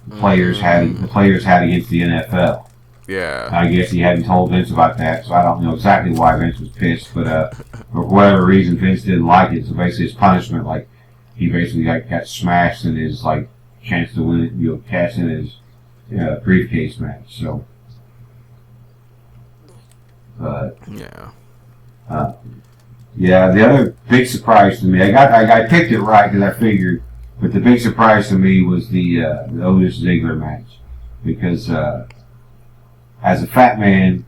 [SPEAKER 1] the players had against the NFL.
[SPEAKER 2] Yeah.
[SPEAKER 1] I guess he hadn't told Vince about that, so I don't know exactly why Vince was pissed, but for whatever reason Vince didn't like it. So basically his punishment, like he basically got smashed in his like chance to win it, cash in his briefcase match. So, but yeah, the other big surprise to me, I picked it right because I figured, but the big surprise to me was the Otis Ziggler match because as a fat man,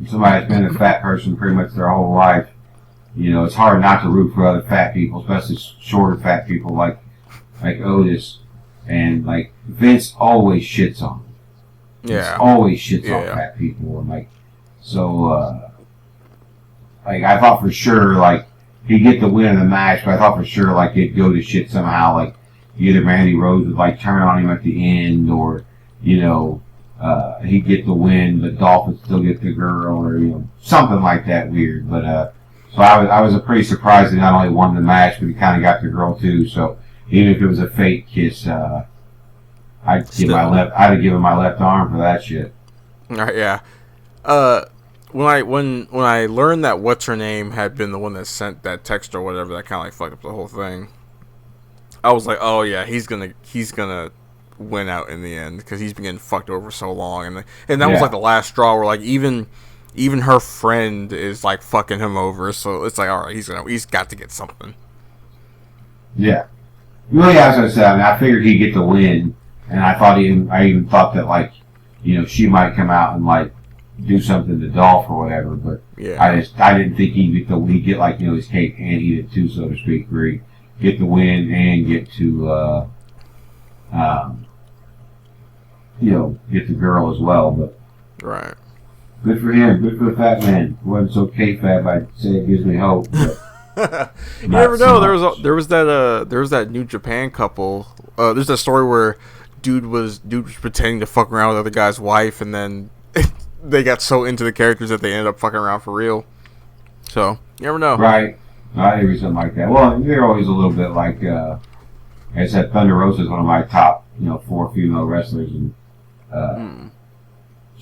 [SPEAKER 1] somebody that's been a fat person pretty much their whole life, it's hard not to root for other fat people, especially shorter fat people like Otis, and like Vince always shits on him. Yeah, Vince always shits on fat people, and like so. Like, I thought for sure, like, he'd get the win in the match, but I thought for sure, like, it'd go to shit somehow. Like, either Randy Rhodes would, like, turn on him at the end, or, he'd get the win, but Dolph would still get the girl, or, something like that weird. But, so I was pretty surprised that he not only won the match, but he kind of got the girl, too. So, even if it was a fake kiss, I'd give him my left arm for that shit.
[SPEAKER 2] Yeah. When I learned that what's her name had been the one that sent that text or whatever that kind of like fucked up the whole thing, I was like, oh yeah, he's gonna win out in the end because he's been getting fucked over so long, and that was like the last straw where like even her friend is like fucking him over, so it's like all right, he's got to get something.
[SPEAKER 1] Yeah, really, as I said, I figured he'd get the win, and I even thought that like she might come out and like do something to Dolph or whatever, but I didn't think he'd get like his cake and eat it too, so to speak, where he'd get the win and get to get the girl as well. But
[SPEAKER 2] right,
[SPEAKER 1] good for him, good for the fat man. It wasn't so K-Fab, I'd say it gives me hope. But
[SPEAKER 2] you never know. There was that New Japan couple. There's that story where dude was pretending to fuck around with the other guy's wife, and then they got so into the characters that they ended up fucking around for real. So, you never know.
[SPEAKER 1] Right. I think something like that. Well, they're always a little bit like, I said, Thunder Rosa is one of my top, 4 female wrestlers. And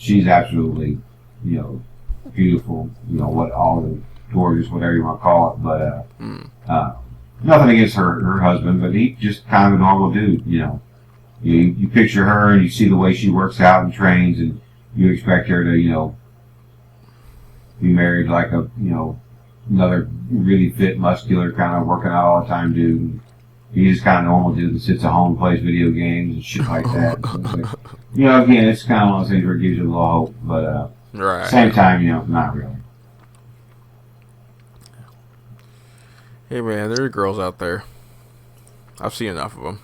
[SPEAKER 1] she's absolutely, beautiful. What all the gorgeous, whatever you want to call it. But nothing against her husband, but he just kind of a normal dude. You picture her and you see the way she works out and trains, and you expect her to be married like another really fit, muscular, kind of working out all the time dude. He's just kind of normal dude that sits at home and plays video games and shit like that. So it's like, again, it's kind of one of those things where it gives you a little hope, but
[SPEAKER 2] right.
[SPEAKER 1] Same time, not really.
[SPEAKER 2] Hey man, there are girls out there. I've seen enough of them.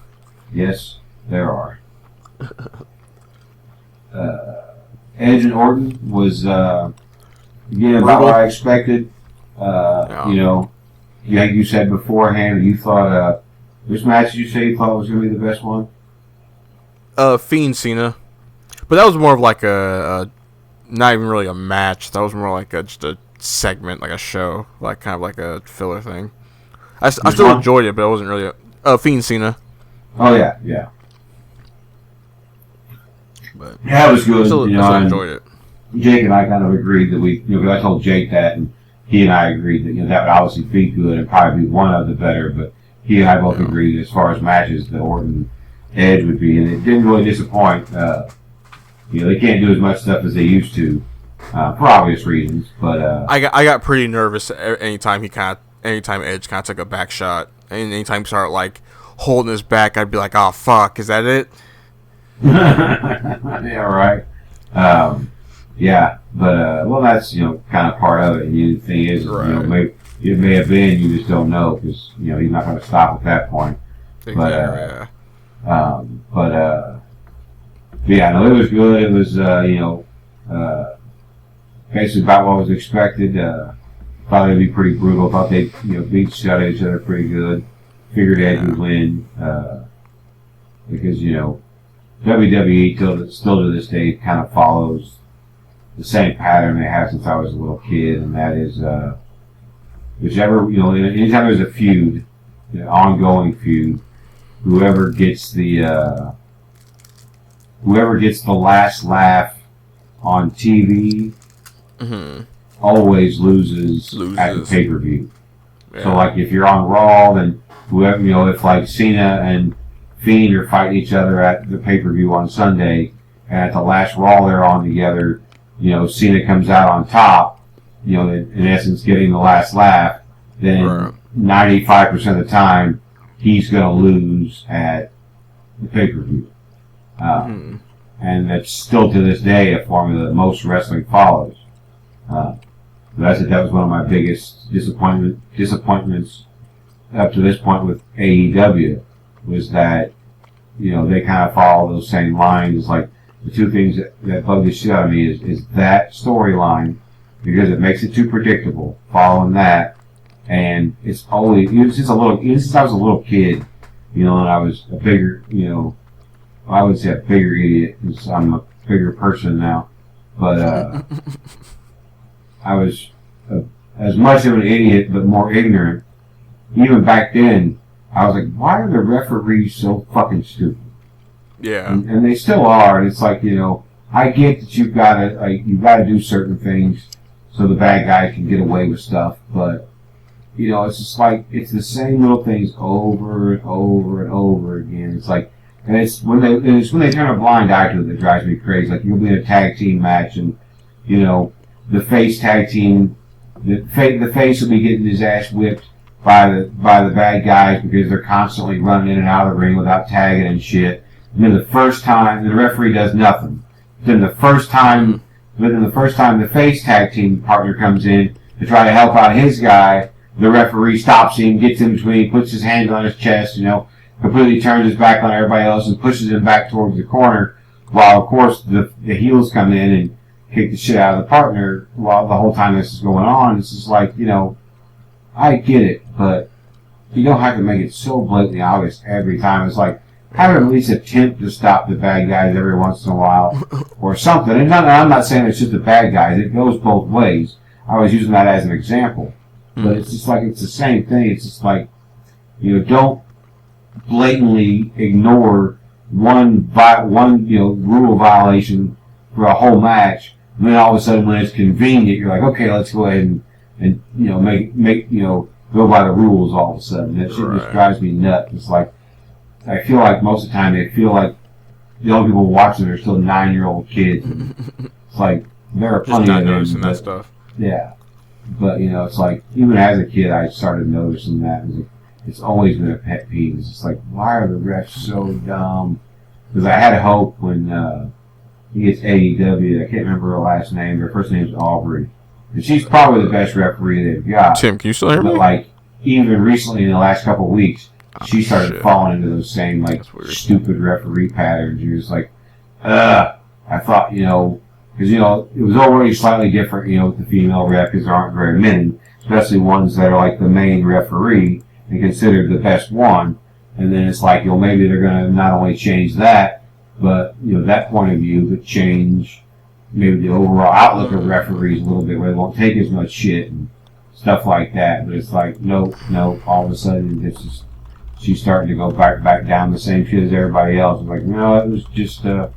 [SPEAKER 1] Yes, there are. Edge and Orton was again about what I expected. Like you said beforehand, you thought which match did you say you thought was going to be the best one?
[SPEAKER 2] Fiend Cena, but that was more of like a not even really a match. That was more like just a segment, like a show, like kind of like a filler thing. I still enjoyed it, but it wasn't really a Fiend Cena.
[SPEAKER 1] Oh yeah.
[SPEAKER 2] But
[SPEAKER 1] yeah, it was good.
[SPEAKER 2] I still enjoyed it.
[SPEAKER 1] Jake and I kind of agreed that because I told Jake that, and he and I agreed that that would obviously be good and probably be one of the better. But he and I both agreed as far as matches, the Orton Edge would be, and it didn't really disappoint. They can't do as much stuff as they used to, for obvious reasons. But
[SPEAKER 2] I got pretty nervous anytime Edge kind of took a back shot, and anytime he started like holding his back, I'd be like, "Oh fuck, is that it?"
[SPEAKER 1] Yeah, right. Yeah, but that's kind of part of it. And the thing is,
[SPEAKER 2] right.
[SPEAKER 1] It may have been, you just don't know because he's not going to stop at that point.
[SPEAKER 2] Exactly.
[SPEAKER 1] Yeah, it was good. It was basically about what was expected. Thought it'd be pretty brutal. Thought they beat each other pretty good. Figured Edge would win because WWE still to this day kind of follows the same pattern they have since I was a little kid, and that is whichever anytime there's a feud, ongoing feud, whoever gets the last laugh on TV always loses at the pay-per-view. Yeah. So like if you're on Raw, then whoever if like Cena and Fiend are fighting each other at the pay-per-view on Sunday, and at the last Raw they're on together, Cena comes out on top, in essence getting the last laugh, then 95% of the time he's going to lose at the pay-per-view. And that's still to this day a formula that most wrestling follows. That was one of my biggest disappointments up to this point with AEW, was that they kind of follow those same lines. Like the two things that bug the shit out of me is that storyline, because it makes it too predictable. Following that, and it's always since I was a little kid, and I was a bigger I would say a bigger idiot because I'm a bigger person now, but I was as much of an idiot but more ignorant. Even back then, I was like, why are the referees so fucking stupid?
[SPEAKER 2] Yeah.
[SPEAKER 1] And they still are, and it's like, I get that you've got to do certain things so the bad guy can get away with stuff, but it's just like it's the same little things over and over and over again. It's like, and it's when they turn a blind eye to it that drives me crazy. Like you'll be in a tag team match, and the face tag team, the face will be getting his ass whipped by the bad guys because they're constantly running in and out of the ring without tagging and shit. And then the first time the referee does nothing. Then the first time the face tag team partner comes in to try to help out his guy, the referee stops him, gets in between, puts his hands on his chest, completely turns his back on everybody else and pushes him back towards the corner, while of course the heels come in and kick the shit out of the partner while the whole time this is going on. It's just like, I get it, but you don't have to make it so blatantly obvious every time. It's like, have at least attempt to stop the bad guys every once in a while or something. And I'm not saying it's just the bad guys. It goes both ways. I was using that as an example. But it's just like, it's the same thing. It's just like, don't blatantly ignore one rule violation for a whole match. And then all of a sudden, when it's convenient, you're like, okay, let's go ahead and make go by the rules. All of a sudden, that shit just drives me nuts. It's like I feel like most of the time they feel like the only people watching are still 9-year-old kids. It's like there are plenty of them.
[SPEAKER 2] That stuff.
[SPEAKER 1] Yeah, but it's like even as a kid, I started noticing that. It's always been a pet peeve. It's just like, why are the refs so dumb? Because I had hope when he gets AEW. I can't remember her last name. Her first name is Aubrey, and she's probably the best referee they've got.
[SPEAKER 2] Tim, can you still hear me?
[SPEAKER 1] But like even recently, in the last couple of weeks, she started falling into those same like stupid referee patterns. You're just like, I thought because it was already slightly different, with the female ref because there aren't very many, especially ones that are like the main referee and considered the best one. And then it's like, maybe they're going to not only change that, but, that point of view, but change maybe the overall outlook of referees a little bit where they won't take as much shit and stuff like that. But it's like, nope, all of a sudden she's starting to go back down the same shit as everybody else. It's like, no, it was just a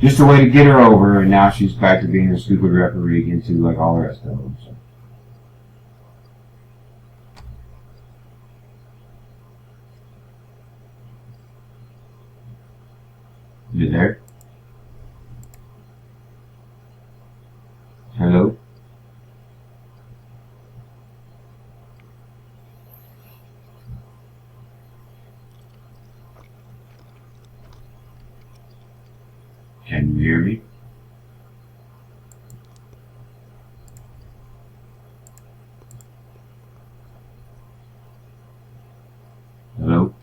[SPEAKER 1] way to get her over, and now she's back to being a stupid referee again too, like all the rest of them. So. You there? Hello? Can you hear me? Hello?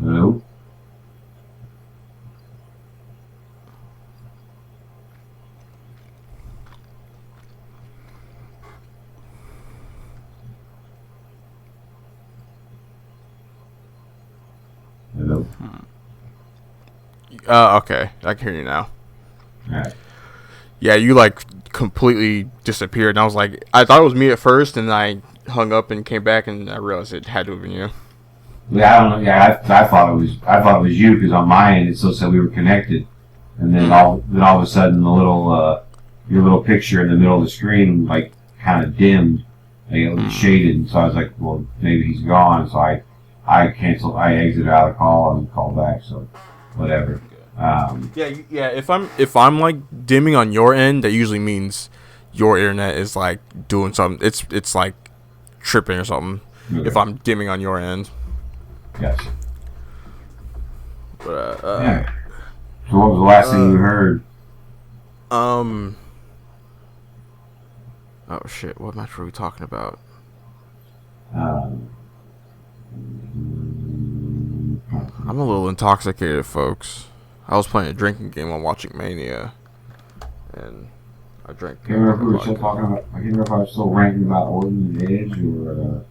[SPEAKER 1] Hello? Hello?
[SPEAKER 2] Okay. I can hear you now.
[SPEAKER 1] Alright.
[SPEAKER 2] Yeah, you like completely disappeared, and I was like, I thought it was me at first, and I hung up and came back, and I realized it had to have been you.
[SPEAKER 1] Yeah, I don't know. Yeah, I thought it was you because on my end it still said we were connected, and then all of a sudden the little your little picture in the middle of the screen like kind of dimmed, like it was shaded, and so I was like, well, maybe he's gone. So I canceled. I exited out of the call and called back. So whatever.
[SPEAKER 2] Yeah. If I'm like dimming on your end, that usually means your internet is like doing something. It's like tripping or something. Okay. If I'm dimming on your end.
[SPEAKER 1] Gotcha.
[SPEAKER 2] But
[SPEAKER 1] yeah. So what was the last thing you heard?
[SPEAKER 2] Oh shit! What match were we talking about?
[SPEAKER 1] I'm
[SPEAKER 2] a little intoxicated, folks. I was playing a drinking game while watching Mania, and I drank.
[SPEAKER 1] I can't remember if we were still talking about. I can't remember if I was still ranting about Orton and Edge or.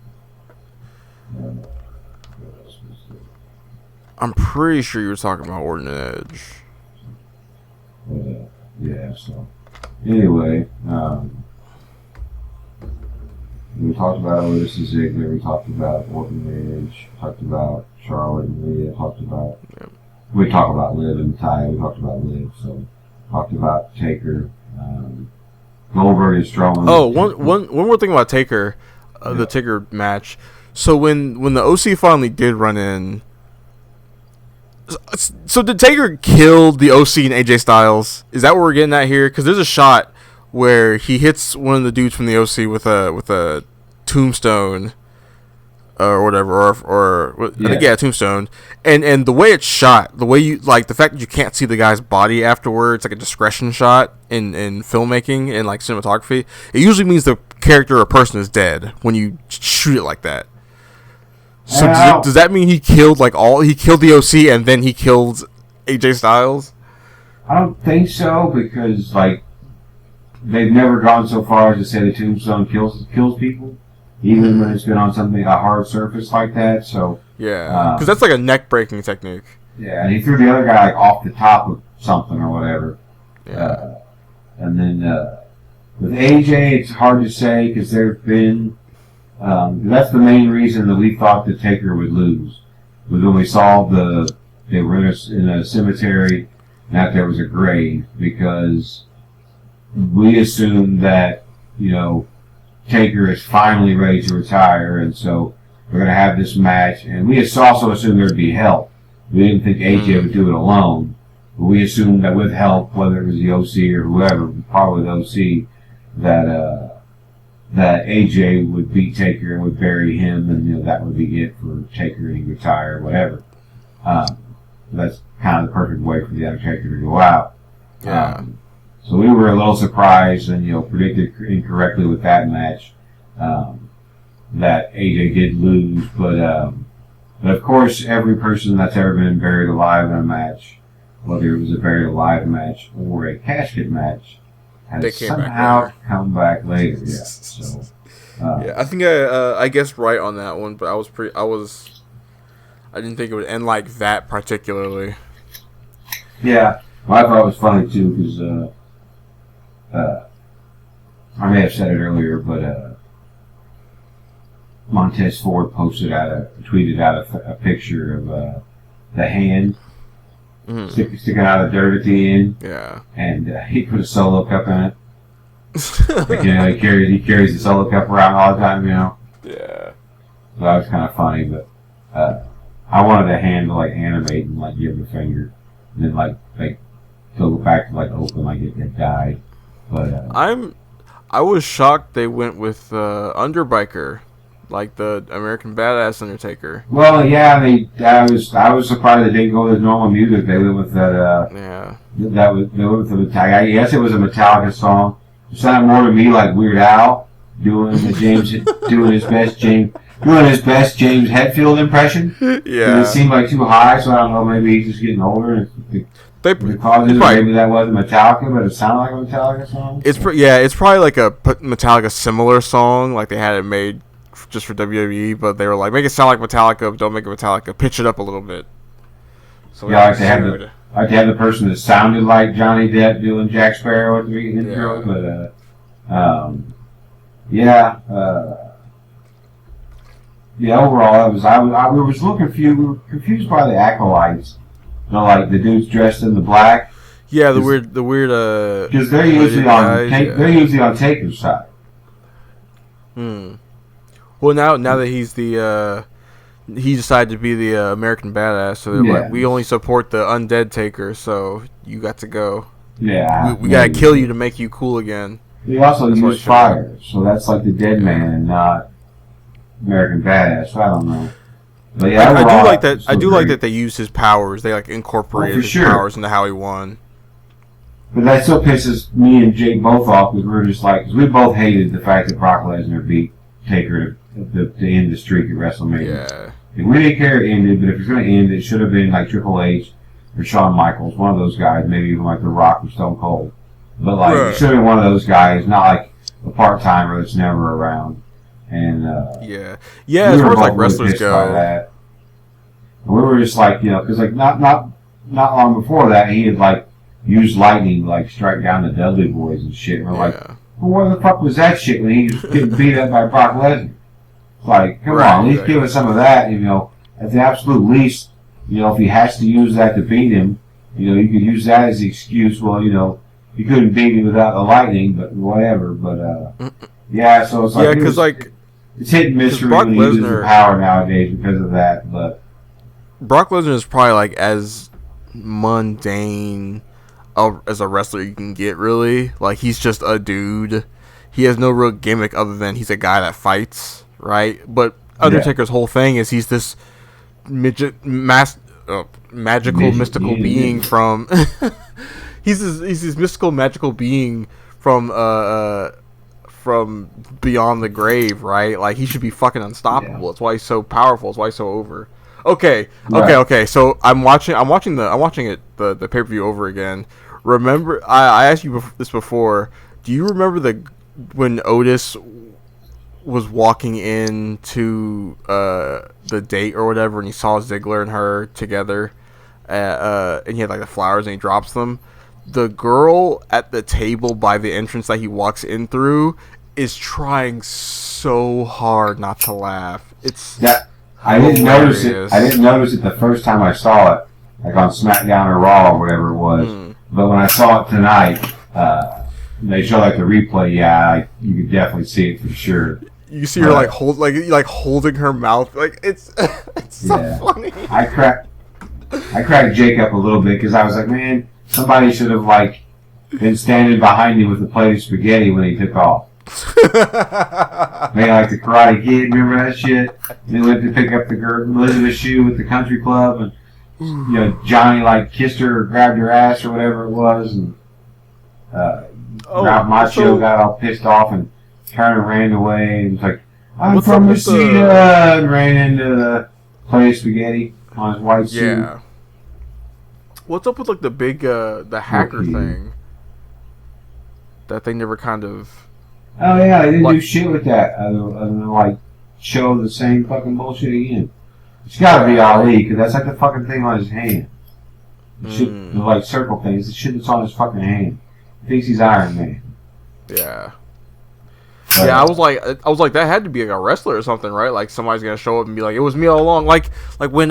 [SPEAKER 2] I'm pretty sure you were talking about Orton and Edge.
[SPEAKER 1] Yeah. So anyway, we talked about Otis and Ziggler. We talked about Orton and Edge. Talked about Charlotte and Rhea. Talked about.
[SPEAKER 2] Yep.
[SPEAKER 1] We talked about Liv and Ty. We talked about Liv. So talked about Taker, Goldberg and Strowman.
[SPEAKER 2] Oh, one more thing about Taker, the Taker match. So when the OC finally did run in, so did Taker kill the OC and AJ Styles? Is that what we're getting at here? Because there's a shot where he hits one of the dudes from the OC with a tombstone or whatever, I think tombstone. And the way it's shot, the way you like the fact that you can't see the guy's body afterwards, like a discretion shot in filmmaking and like cinematography, it usually means the character or person is dead when you shoot it like that. So does that mean he killed the OC and then he killed AJ Styles?
[SPEAKER 1] I don't think so, because like they've never gone so far as to say the tombstone kills people, even when it's been on a hard surface like that. So
[SPEAKER 2] yeah, because that's like a neck breaking technique.
[SPEAKER 1] Yeah, and he threw the other guy like off the top of something or whatever.
[SPEAKER 2] Yeah.
[SPEAKER 1] And then with AJ, it's hard to say because there've been. That's the main reason that we thought the Taker would lose. Was when we saw they were in a cemetery and that there was a grave, because we assumed that, Taker is finally ready to retire, and so we're going to have this match. And we also assumed there'd be help. We didn't think AJ would do it alone, but we assumed that with help, whether it was the OC or whoever, probably the OC, that AJ would beat Taker and would bury him, and that would be it for Taker, and he'd retire, whatever. That's kind of the perfect way for the Undertaker to go out.
[SPEAKER 2] Yeah.
[SPEAKER 1] So we were a little surprised and predicted incorrectly with that match that AJ did lose, but of course every person that's ever been buried alive in a match, whether it was a buried alive match or a casket match, has somehow come back later. Yeah. So
[SPEAKER 2] yeah, I think I guessed right on that one, but I didn't think it would end like that particularly.
[SPEAKER 1] Yeah, well, I thought it was funny too because I may have said it earlier, but Montez Ford tweeted out a picture of the hand sticking out of the dirt at the end.
[SPEAKER 2] Yeah, and
[SPEAKER 1] he put a Solo cup in it. Like, he carries the Solo cup around all the time.
[SPEAKER 2] Yeah.
[SPEAKER 1] So that was kind of funny, but I wanted the hand to animate and give the finger, and then go back to open like it had died. But
[SPEAKER 2] I was shocked they went with Underbiker, like the American Badass Undertaker.
[SPEAKER 1] Well, yeah, I was surprised they didn't go with normal music. They went with that. They went with the Metallica. I guess it was a Metallica song. It sounded more to me like Weird Al doing his best James Hetfield impression.
[SPEAKER 2] Yeah,
[SPEAKER 1] and it seemed like too high, so I don't know. Maybe he's just getting older. Maybe that wasn't Metallica, but it sounded like a Metallica song.
[SPEAKER 2] It's probably like a Metallica similar song, like they had it made just for WWE, but they were like, make it sound like Metallica, but don't make it Metallica. Pitch it up a little bit. So
[SPEAKER 1] yeah, like to have the person that sounded like Johnny Depp doing Jack Sparrow at the intro, but overall, we were a little confused. We were confused by the acolytes. The dudes dressed in the black.
[SPEAKER 2] Yeah, the weird.
[SPEAKER 1] Because they're usually on Taker's side.
[SPEAKER 2] Well, now that he decided to be the American Badass, so they're like, we only support the undead Taker, so you got to go.
[SPEAKER 1] Yeah,
[SPEAKER 2] we gotta kill you to make you cool again.
[SPEAKER 1] He also used fire, so that's like the dead man and not American Badass. So I don't know. But yeah,
[SPEAKER 2] I do like that. I do like that they used his powers. They incorporated his powers into how he won.
[SPEAKER 1] But that still pisses me and Jake both off because we're just because we both hated the fact that Brock Lesnar beat Taker to end the streak at WrestleMania.
[SPEAKER 2] Yeah.
[SPEAKER 1] And we didn't care it ended, but if it's going to end, it should have been like Triple H or Shawn Michaels, one of those guys, maybe even The Rock or Stone Cold. But it should have been one of those guys, not a part-timer that's never around. And
[SPEAKER 2] yeah, as far as wrestlers go,
[SPEAKER 1] we were just because not long before that he had used lightning to strike down the Dudley Boys and shit. And we're well, where the fuck was that shit when he was getting beat up by Brock Lesnar? Come on, at least give us some of that. At the absolute least, if he has to use that to beat him, you could use that as the excuse. Well, you couldn't beat me without the lightning, but whatever. But yeah, so it's
[SPEAKER 2] because
[SPEAKER 1] it's hit and miss when he uses the power nowadays because of that. But
[SPEAKER 2] Brock Lesnar is probably as mundane as a wrestler you can get, really. He's just a dude. He has no real gimmick other than he's a guy that fights, right? But Undertaker's whole thing is he's this magical mystical being from he's this mystical magical being from beyond the grave, right? He should be fucking unstoppable. That's why he's so powerful. That's why he's so over. Okay. So I'm watching the pay-per-view over again. Remember, I asked you this before. Do you remember when Otis was walking into the date or whatever, and he saw Ziggler and her together, and he had the flowers and he drops them? the girl at the table by the entrance that he walks in through is trying so hard not to laugh. It's
[SPEAKER 1] I didn't notice it. I didn't notice it the first time I saw it, like on SmackDown or Raw or whatever it was. But when I saw it tonight, they show like the replay. Yeah, you could definitely see it for sure.
[SPEAKER 2] You see her like holding her mouth, like it's so funny.
[SPEAKER 1] I cracked Jake up a little bit because I was like, man, somebody should have like been standing behind him with a plate of spaghetti when he took off. Man, like the Karate Kid, remember that shit? They went to pick up the girl Elizabeth's shoe at the country club, and you know Johnny like kissed her or grabbed her ass or whatever it was, and Macho got all pissed off and turned and ran away and was like, "I'm from Mesita," and ran into the plate of spaghetti on his white suit.
[SPEAKER 2] Yeah. What's up with like the big the hacker thing? That they never kind of.
[SPEAKER 1] Oh yeah, they didn't do shit with that. Other than like show the same fucking bullshit again. It's gotta be Ali because that's like the fucking thing on his hand. The shit, the like circle things. The shit that's on his fucking hand. He thinks he's Iron Man.
[SPEAKER 2] Yeah. Yeah, I was like, that had to be like a wrestler or something, right? Like somebody's gonna show up and be like, it was me all along. Like when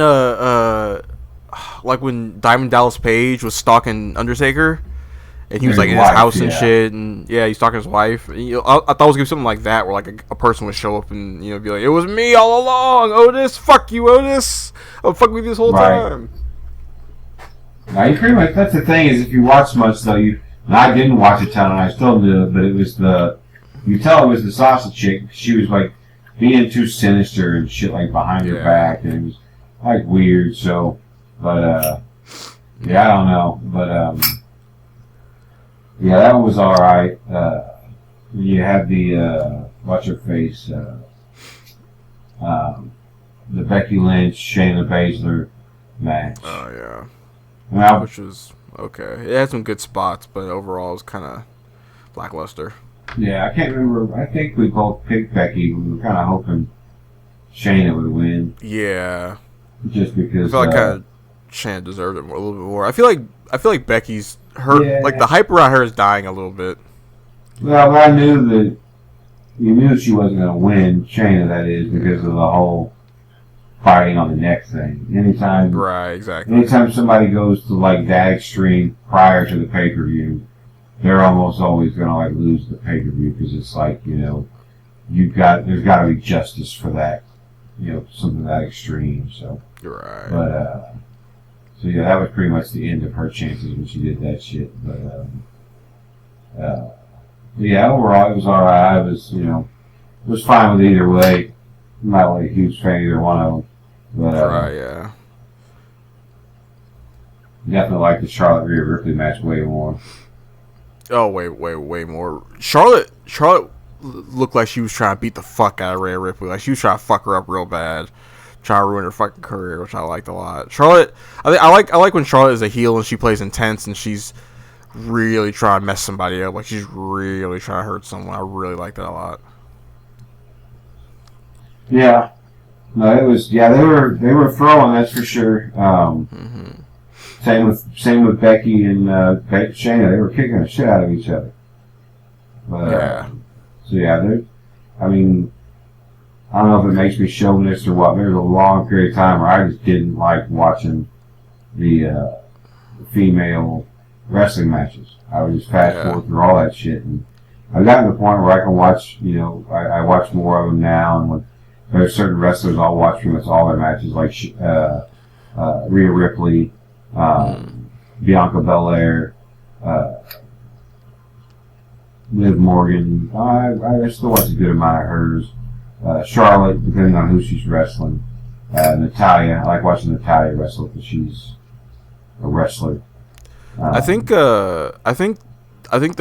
[SPEAKER 2] Diamond Dallas Page was stalking Undertaker. And he was like in his house and shit, and he's talking to his wife. And, you know, I thought it was gonna be something like that, where like a person would show up and be like, "It was me all along, Otis. Fuck you, Otis. I'm fucking with you this whole time."
[SPEAKER 1] Now you pretty much. That's the thing is, if you watch much though, and I didn't watch a ton, and I still do, but it was you tell it was the sausage chick. She was like being too sinister and shit, like behind her back, and it was like weird. So, but I don't know, but yeah, that one was alright. You had the, what's her face, the Becky Lynch, Shayna Baszler match.
[SPEAKER 2] Oh, yeah.
[SPEAKER 1] Well,
[SPEAKER 2] which was okay. It had some good spots, but overall it was kind of lackluster.
[SPEAKER 1] Yeah, I can't remember. I think we both picked Becky. We were kind of hoping Shayna would win.
[SPEAKER 2] Yeah.
[SPEAKER 1] Just because.
[SPEAKER 2] I feel like Shayna deserved it a little bit more. I feel like Becky's... like the hype around her is dying a little bit.
[SPEAKER 1] Well, I knew that you knew she wasn't going to win, Shayna, that is, because of the whole fighting on the neck thing. Anytime somebody goes to like that extreme prior to the pay-per-view, they're almost always going to like lose the pay-per-view because it's like, there's got to be justice for that, something that extreme. So,
[SPEAKER 2] right.
[SPEAKER 1] But so yeah, that was pretty much the end of her chances when she did that shit. But yeah, overall it was alright. I was, was fine with either way. I'm not like a huge fan of either one of them. But
[SPEAKER 2] right, yeah.
[SPEAKER 1] Definitely like the Charlotte Rhea Ripley match way more.
[SPEAKER 2] Oh, way more. Charlotte looked like she was trying to beat the fuck out of Rhea Ripley. Like she was trying to fuck her up real bad. Trying to ruin her fucking career, which I liked a lot. Charlotte, I like when Charlotte is a heel and she plays intense and she's really trying to mess somebody up. Like she's really trying to hurt someone. I really like that a lot.
[SPEAKER 1] Yeah, no, it was. Yeah, they were throwing. That's for sure. Same with Becky and Shayna. They were kicking the shit out of each other. But, so yeah, I mean. I don't know if it makes me chauvinist or what. There's a long period of time where I just didn't like watching the female wrestling matches. I would just fast forward through all that shit. And I've gotten to the point where I can watch, I watch more of them now. And when there's certain wrestlers, I'll watch pretty much all their matches, like Rhea Ripley, Bianca Belair, Liv Morgan. I still watch a good amount of hers. Charlotte, depending on who she's wrestling. Natalya, I like watching Natalya wrestle because she's a wrestler.
[SPEAKER 2] I think the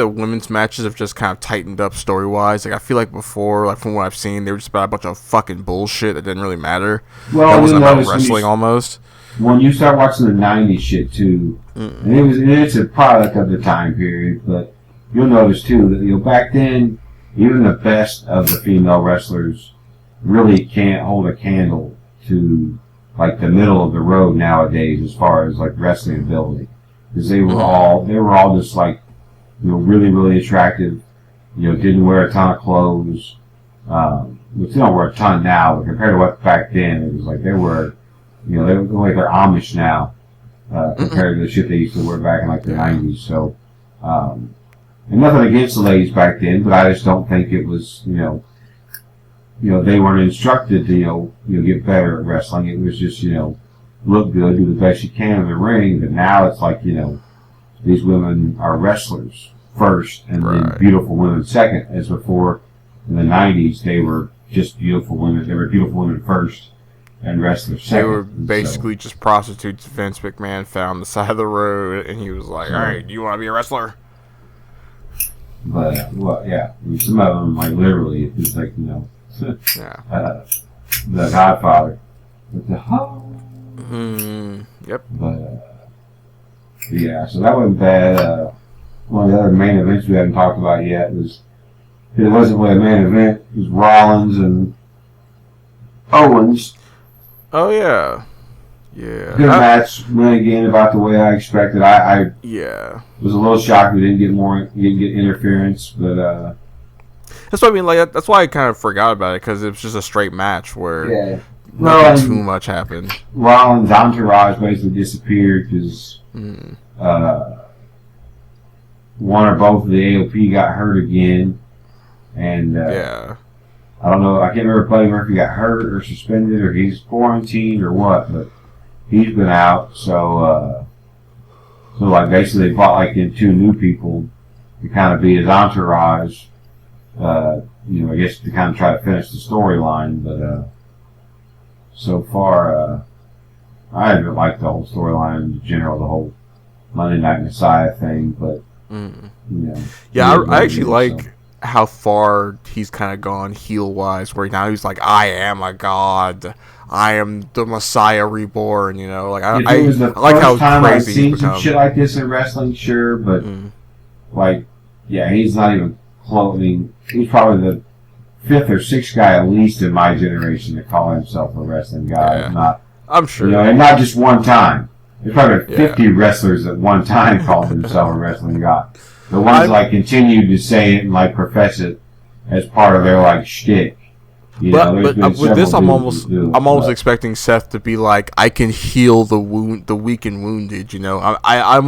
[SPEAKER 2] women's matches have just kind of tightened up story wise. Like I feel like before, like from what I've seen, they were just about a bunch of fucking bullshit that didn't really matter.
[SPEAKER 1] Well,
[SPEAKER 2] that wasn't about wrestling almost.
[SPEAKER 1] When you start watching the '90s shit too, and it's a product of the time period, but you'll notice too that back then. Even the best of the female wrestlers really can't hold a candle to like the middle of the road nowadays as far as like wrestling ability. because they were all just like, really, really attractive. Didn't wear a ton of clothes. Which they don't wear a ton now, but compared to what back then, it was like they were, they look like they're Amish now, compared to the shit they used to wear back in like the 90s. So, and nothing against the ladies back then, but I just don't think it was, they weren't instructed to, get better at wrestling. It was just, look good, do the best you can in the ring. But now it's like, these women are wrestlers first, and then beautiful women second. As before, in the 90s, they were just beautiful women. They were beautiful women first, and wrestlers second.
[SPEAKER 2] They were basically just prostitutes Vince McMahon found on the side of the road, and he was like, all right, do you want to be a wrestler?
[SPEAKER 1] But, yeah. I mean, some of them, like, literally, it's like, the Godfather. With the
[SPEAKER 2] yep.
[SPEAKER 1] But, yeah, so that wasn't bad. One of the other main events we haven't talked about yet was, it wasn't really a main event, it was Rollins and Owens.
[SPEAKER 2] Oh, yeah. Yeah.
[SPEAKER 1] Good match, went again about the way I expected. I was a little shocked we didn't get interference, but
[SPEAKER 2] that's what I mean. Like that's why I kind of forgot about it, because it was just a straight match where
[SPEAKER 1] nothing
[SPEAKER 2] too much happened.
[SPEAKER 1] Rollins' entourage basically disappeared because one or both of the AOP got hurt again, and I don't know. I can't remember if Buddy Murphy got hurt or suspended or he's quarantined or what, but he's been out. So like basically they brought like in 2 new people to kind of be his entourage. I guess to kind of try to finish the storyline, but so far I haven't liked the whole storyline in general, the whole Monday Night Messiah thing, but
[SPEAKER 2] I actually like how far he's kind of gone heel wise, where now he's like, I am a god, I am the Messiah reborn. Like I like how
[SPEAKER 1] time I've
[SPEAKER 2] crazy
[SPEAKER 1] seen some shit like this in wrestling, sure, but he's not even clothing. He's probably the 5th or 6th guy at least in my generation to call himself a wrestling guy.
[SPEAKER 2] I'm sure,
[SPEAKER 1] and not just one time. There's probably 50 wrestlers at one time called themselves a wrestling guy. The ones continue to say it and profess it as part of their shtick.
[SPEAKER 2] But with this, I'm almost expecting Seth to be like, I can heal the weak and wounded. I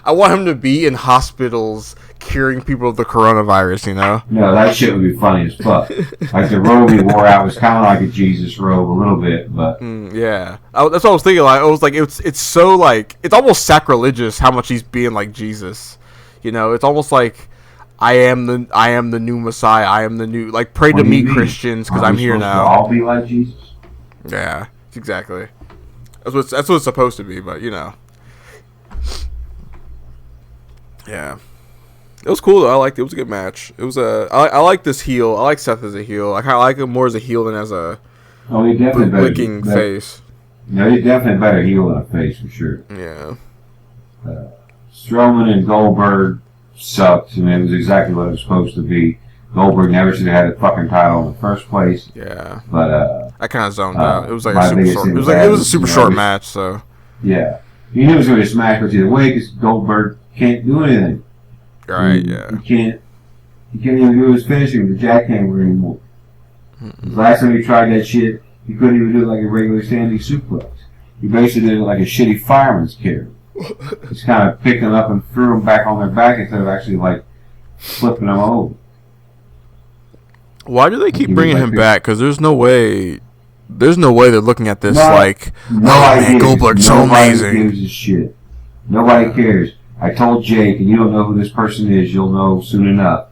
[SPEAKER 2] want him to be in hospitals curing people of the coronavirus.
[SPEAKER 1] No, that shit would be funny as fuck. The robe he wore out was kind of like a Jesus robe a little bit, but
[SPEAKER 2] that's what I was thinking. I was like, it's so it's almost sacrilegious how much he's being like Jesus. It's almost like I am the new Messiah. I am the new pray to me, Christians, because I'm here now.
[SPEAKER 1] All be like Jesus.
[SPEAKER 2] Yeah, exactly. That's what it's supposed to be, but yeah, it was cool though. I liked it. It was a good match. It was I like this heel. I like Seth as a heel. I kind of like him more as a heel than as a
[SPEAKER 1] he definitely
[SPEAKER 2] licking face.
[SPEAKER 1] No, he's definitely a better heel than a face for sure.
[SPEAKER 2] Yeah.
[SPEAKER 1] Strowman and Goldberg sucked. I mean, it was exactly what it was supposed to be. Goldberg never should have had the fucking title in the first place.
[SPEAKER 2] Yeah.
[SPEAKER 1] But
[SPEAKER 2] I kind of zoned out. It was a super short. It was a super short match. So.
[SPEAKER 1] Yeah. You knew it was going to be a smash match either way because Goldberg can't do anything.
[SPEAKER 2] Right. Yeah.
[SPEAKER 1] He can't even do his finishing with the jackhammer anymore. The last time he tried that shit, he couldn't even do it like a regular standing suplex. He basically did it like a shitty fireman's carry. Just kind of picked them up and threw them back on their back instead of actually flipping them over.
[SPEAKER 2] Why do they keep bringing him back? Because there's no way they're looking at this man, Goldberg's so amazing.
[SPEAKER 1] Nobody gives a shit. Nobody cares. I told Jake, and you don't know who this person is, you'll know soon enough.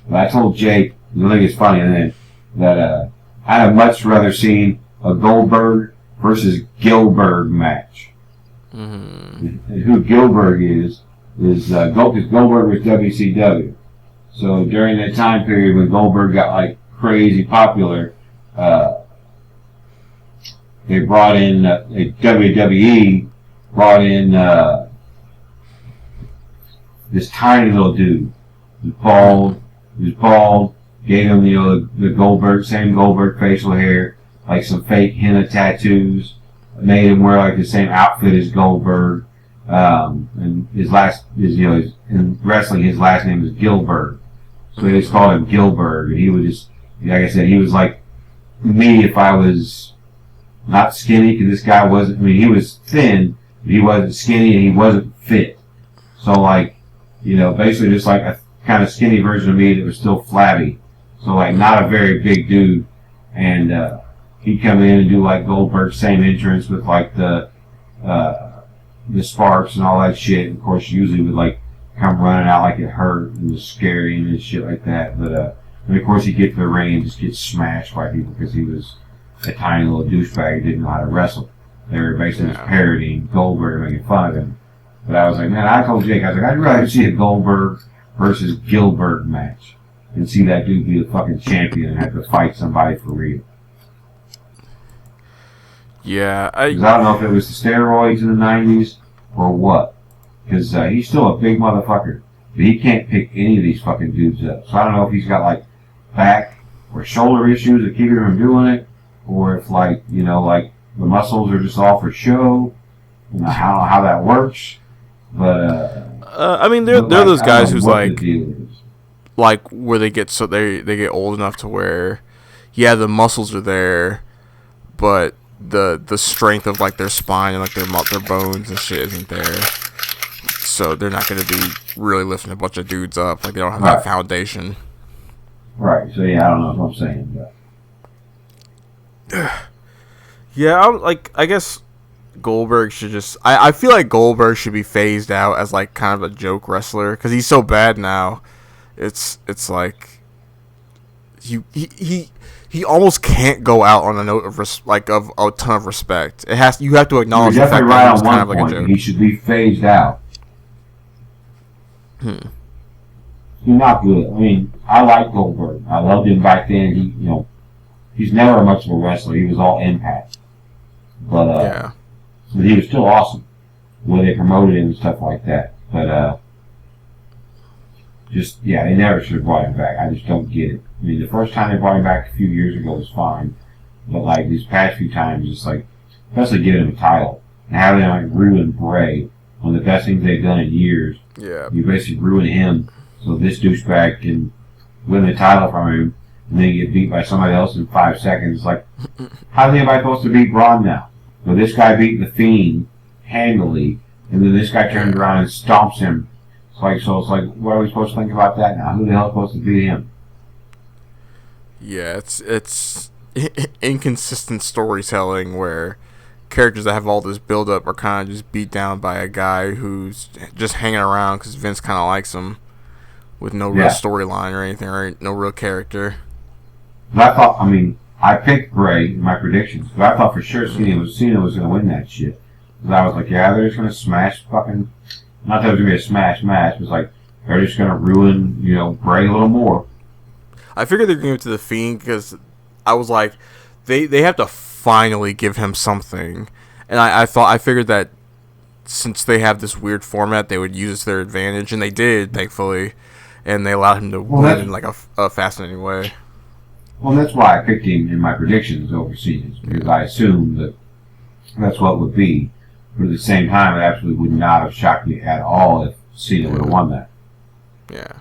[SPEAKER 1] But I told Jake, I think it's funny, and that I'd have much rather seen a Goldberg versus Gilbert match. And who Gilbert is Goldberg was WCW. So during that time period when Goldberg got crazy popular, they brought in WWE brought in this tiny little dude. He was bald. Gave him the same Goldberg facial hair, some fake henna tattoos. Made him wear the same outfit as Goldberg. And in wrestling, his last name is Gilbert. So they just called him Gilbert. And he would just, like I said, he was like me if I was not skinny, because this guy wasn't, I mean, he was thin, but he wasn't skinny and he wasn't fit. So like, basically just like a kind of skinny version of me that was still flabby. So like not a very big dude. And, he'd come in and do like Goldberg's same entrance with like the sparks and all that shit. And of course, usually would like come running out like it hurt and was scary and shit like that. But and of course, he'd get to the ring and just get smashed by people because he was a tiny little douchebag who didn't know how to wrestle. They were basically just parodying Goldberg and making fun of him. But I was like, man, I told Jake, I was like, I'd rather see a Goldberg versus Gilbert match than see that dude be the fucking champion and have to fight somebody for real.
[SPEAKER 2] Yeah,
[SPEAKER 1] I don't know if it was the steroids in the 90s or what. Because he's still a big motherfucker. But he can't pick any of these fucking dudes up. So I don't know if he's got like back or shoulder issues that keep him from doing it. Or if like, like the muscles are just all for show. I don't know how that works. But,
[SPEAKER 2] I mean, they're those guys who's like where they get they get old enough to where, yeah, the muscles are there, but the strength of like their spine and like their bones and shit isn't there, so they're not going to be really lifting a bunch of dudes up. Like they don't have that foundation.
[SPEAKER 1] Right. So yeah, I don't know what I'm saying, but
[SPEAKER 2] yeah, I guess Goldberg should just. I feel like Goldberg should be phased out as like kind of a joke wrestler because he's so bad now. It's like he almost can't go out on a note of of a ton of respect. You have to acknowledge the fact that he's kind of like a joke.
[SPEAKER 1] He should be phased out. He's not good. I mean, I like Goldberg. I loved him back then. He's never much of a wrestler. He was all impact. But but he was still awesome when they promoted him and stuff like that. But they never should have brought him back. I just don't get it. I mean, the first time they brought him back a few years ago was fine, but like these past few times, just like, especially giving him a title and having him like ruin Bray, one of the best things they've done in years.
[SPEAKER 2] Yeah,
[SPEAKER 1] you basically ruin him so this douchebag can win the title from him and then get beat by somebody else in 5 seconds. Like, how's anybody supposed to beat Braun now? So this guy beat the Fiend handily, and then this guy turns around and stomps him. It's like, what are we supposed to think about that now? Who the hell is supposed to beat him?
[SPEAKER 2] Yeah, it's inconsistent storytelling where characters that have all this build-up are kind of just beat down by a guy who's just hanging around because Vince kind of likes him with no real storyline or anything, or no real character.
[SPEAKER 1] But I picked Bray in my predictions, but I thought for sure Cena was going to win that shit. Because I was like, yeah, they're just going to smash fucking... Not that it was going to be a smash match, it was like, they're just going to ruin, Bray a little more.
[SPEAKER 2] I figured they were going to give it to the Fiend because I was like, they have to finally give him something. And I figured that since they have this weird format, they would use it to their advantage, and they did, thankfully. And they allowed him to win in like a fascinating way.
[SPEAKER 1] Well, that's why I picked him in my predictions over Cena's, because I assumed that that's what it would be. But at the same time, it absolutely would not have shocked me at all if Cena would have won that.
[SPEAKER 2] Yeah.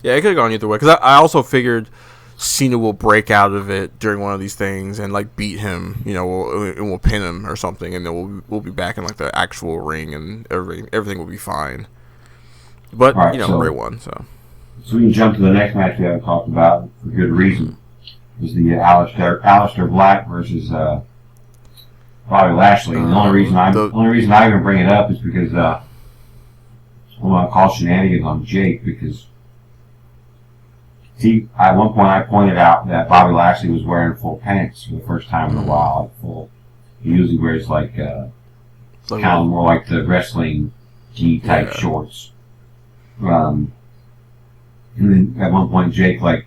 [SPEAKER 2] Yeah, it could have gone either way. Because I also figured Cena will break out of it during one of these things and like beat him, and we'll pin him or something, and then we'll be back in like the actual ring, and everything will be fine. But
[SPEAKER 1] right,
[SPEAKER 2] Bray won, so
[SPEAKER 1] we can jump to the next match we haven't talked about for good reason. It was the Aleister Black versus Bobby Lashley. And the only reason I even bring it up is because I want to call shenanigans on Jake, because at one point I pointed out that Bobby Lashley was wearing full pants for the first time in a while. He usually wears like kind of more like the wrestling gi type shorts. And then at one point Jake like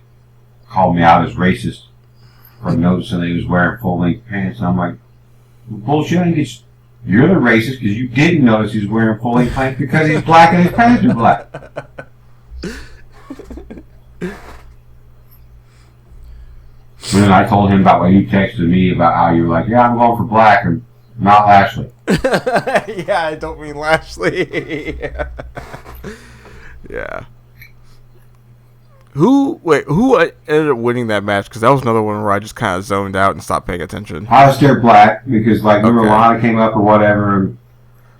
[SPEAKER 1] called me out as racist for noticing that he was wearing full length pants, and I'm like, bullshit! You're the racist because you didn't notice he was wearing full length pants because he's black and his pants are black. And then I told him about what you texted me about how you were like, yeah, I'm going for black, and not Lashley.
[SPEAKER 2] Yeah, I don't mean Lashley. Yeah. Who ended up winning that match? Because that was another one where I just kind of zoned out and stopped paying attention.
[SPEAKER 1] Aleister Black, because remember Lana came up or whatever, or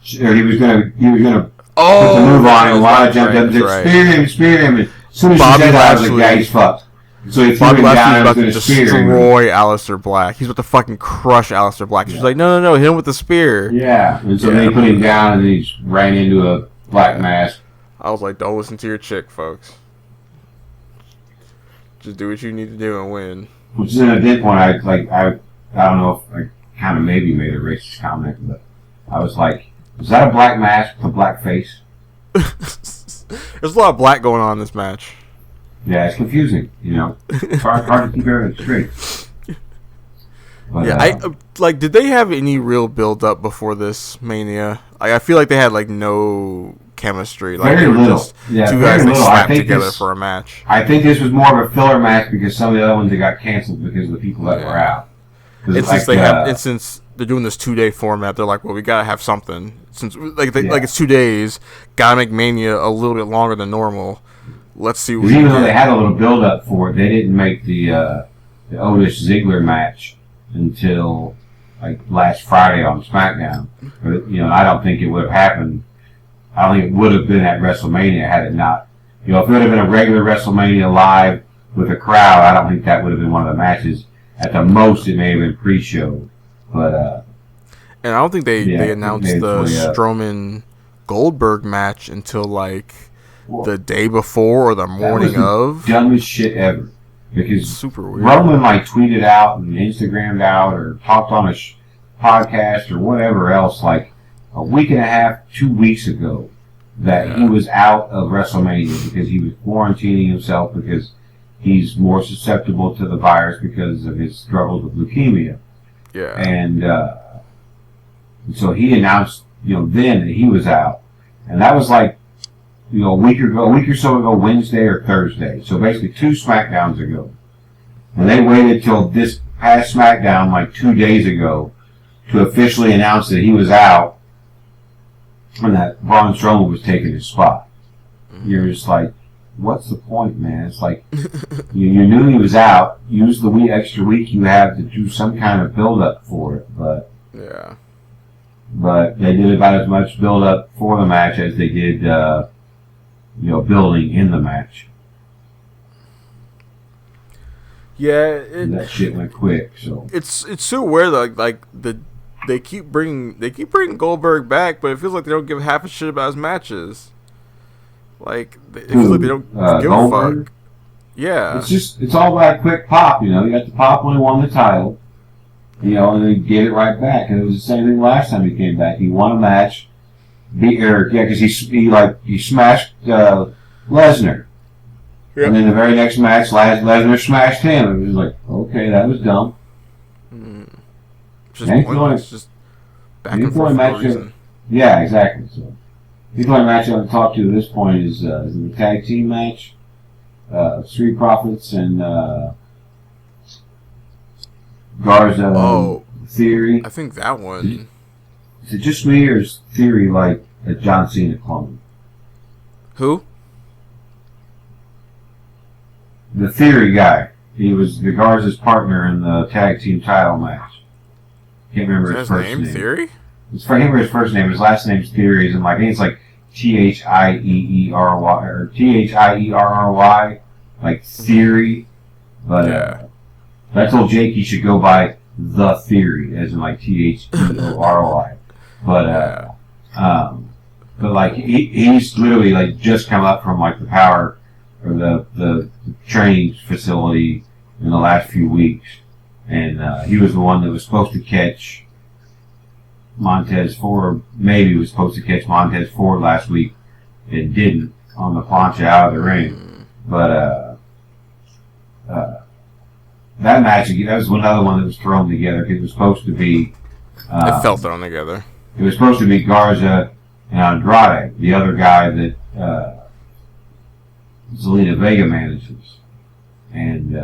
[SPEAKER 1] he was gonna put the move on, and Lana jumped up and said, "Spear him!" And as soon as she said that, I was like, "Yeah, he's fucked." So he threw him down and was going to
[SPEAKER 2] destroy Aleister Black. He's about to fucking crush Aleister Black. She's like, no, hit him with the spear.
[SPEAKER 1] Yeah, and so they put him down, and he just ran into a black mask.
[SPEAKER 2] I was like, don't listen to your chick, folks. Just do what you need to do and win.
[SPEAKER 1] Which is at that point, I don't know if I kind of maybe made a racist comment, but I was like, is that a black mask with a black face?
[SPEAKER 2] There's a lot of black going on in this match.
[SPEAKER 1] Yeah, it's confusing, It's hard to keep everything straight. But,
[SPEAKER 2] yeah, did they have any real build up before this Mania? I feel like they had no chemistry.
[SPEAKER 1] Very little. Just
[SPEAKER 2] two guys that slapped together for a match.
[SPEAKER 1] I think this was more of a filler match because some of the other ones that got canceled because of the people that were out.
[SPEAKER 2] And since they're doing this 2-day format, they're like, well, we gotta have something. Since it's 2 days, gotta make Mania a little bit longer than normal. Let's see.
[SPEAKER 1] Even though they had a little build up for it, they didn't make the Otis Ziggler match until last Friday on SmackDown. But, I don't think it would have happened. I don't think it would have been at WrestleMania had it not. If it would have been a regular WrestleMania live with a crowd, I don't think that would have been one of the matches. At the most, it may have been pre-show. But
[SPEAKER 2] and I don't think they announced the Strowman Goldberg match until the day before or the morning of.
[SPEAKER 1] Dumbest shit ever. Because
[SPEAKER 2] super weird.
[SPEAKER 1] Roman tweeted out and Instagrammed out or talked on a podcast or whatever else a week and a half, 2 weeks ago that he was out of WrestleMania because he was quarantining himself because he's more susceptible to the virus because of his struggles with leukemia.
[SPEAKER 2] Yeah.
[SPEAKER 1] And so he announced, then that he was out. And that was a week or so ago, Wednesday or Thursday. So basically 2 SmackDowns ago. And they waited till this past SmackDown, 2 days ago, to officially announce that he was out and that Braun Strowman was taking his spot. Mm-hmm. You're just what's the point, man? It's you knew he was out. Use the extra week you have to do some kind of build-up for it. But they did about as much build-up for the match as they did building in the match.
[SPEAKER 2] Yeah,
[SPEAKER 1] and that shit went quick. So
[SPEAKER 2] it's so weird. They keep bringing Goldberg back, but it feels like they don't give half a shit about his matches. It feels like they don't give
[SPEAKER 1] Goldberg?
[SPEAKER 2] a fuck. Yeah,
[SPEAKER 1] it's all about a quick pop. You got the pop when he won the title. And then he gave it right back. And it was the same thing last time he came back. He won a match. Because he smashed Lesnar. Yep. And then the very next match, Lesnar smashed him. It was okay, that was dumb.
[SPEAKER 2] Just pointless. Just back and forth for no reason.
[SPEAKER 1] Yeah, exactly. So the only match I want to talk to at this point is the tag team match. Street Profits and Garza Theory.
[SPEAKER 2] I think that one.
[SPEAKER 1] Is it just me, or is Theory a John Cena clone?
[SPEAKER 2] Who?
[SPEAKER 1] The Theory guy. He was the Garza's partner in the tag team title match. Can't remember his first name.
[SPEAKER 2] Theory?
[SPEAKER 1] I can't remember his first name. His last name's Theory. And I think it's Thieerry or Thierry, Theory. But I told Jake he should go by The Theory, as in Theoroi. But he's literally just come up from the power or the training facility in the last few weeks, and he was the one that was supposed to catch Montez Ford. Maybe was supposed to catch Montez Ford last week, and didn't on the plancha out of the ring. But that match, that was another one that was thrown together. It was supposed to be.
[SPEAKER 2] It felt thrown together.
[SPEAKER 1] It was supposed to be Garza and Andrade, the other guy that Zelina Vega manages, and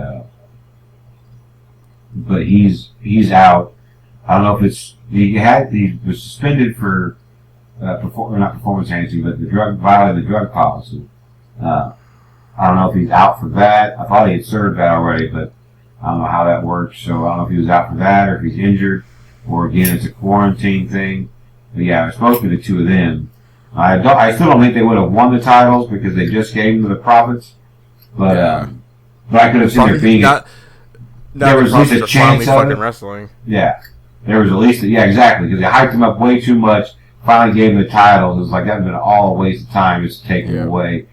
[SPEAKER 1] but he's out. I don't know if it's he was suspended for not performance enhancing, but violating the drug policy. I don't know if he's out for that. I thought he had served that already, but I don't know how that works. So I don't know if he was out for that or if he's injured, or again it's a quarantine thing. But yeah, it's supposed to be the two of them. I still don't think they would have won the titles because they just gave them to the Profits. But I could have seen there being there was at least a chance of it.
[SPEAKER 2] Wrestling.
[SPEAKER 1] Yeah, there was at least exactly, because they hyped them up way too much. Finally gave them the titles. It was like that would have been all a waste of time just to take them away.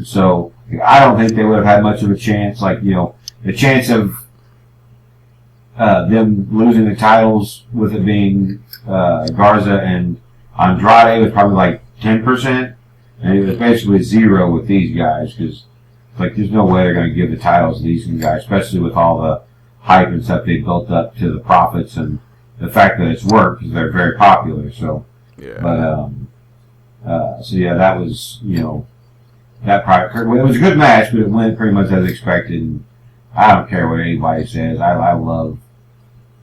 [SPEAKER 1] So I don't think they would have had much of a chance. Like, the chance of them losing the titles with it being Garza and Andrade was probably like 10%, and it was basically zero with these guys, because like there's no way they're going to give the titles to these guys, especially with all the hype and stuff they built up to the Profits and the fact that it's worked because they're very popular. So
[SPEAKER 2] yeah,
[SPEAKER 1] but so yeah, that was that probably it was a good match, but it went pretty much as expected. And I don't care what anybody says. I love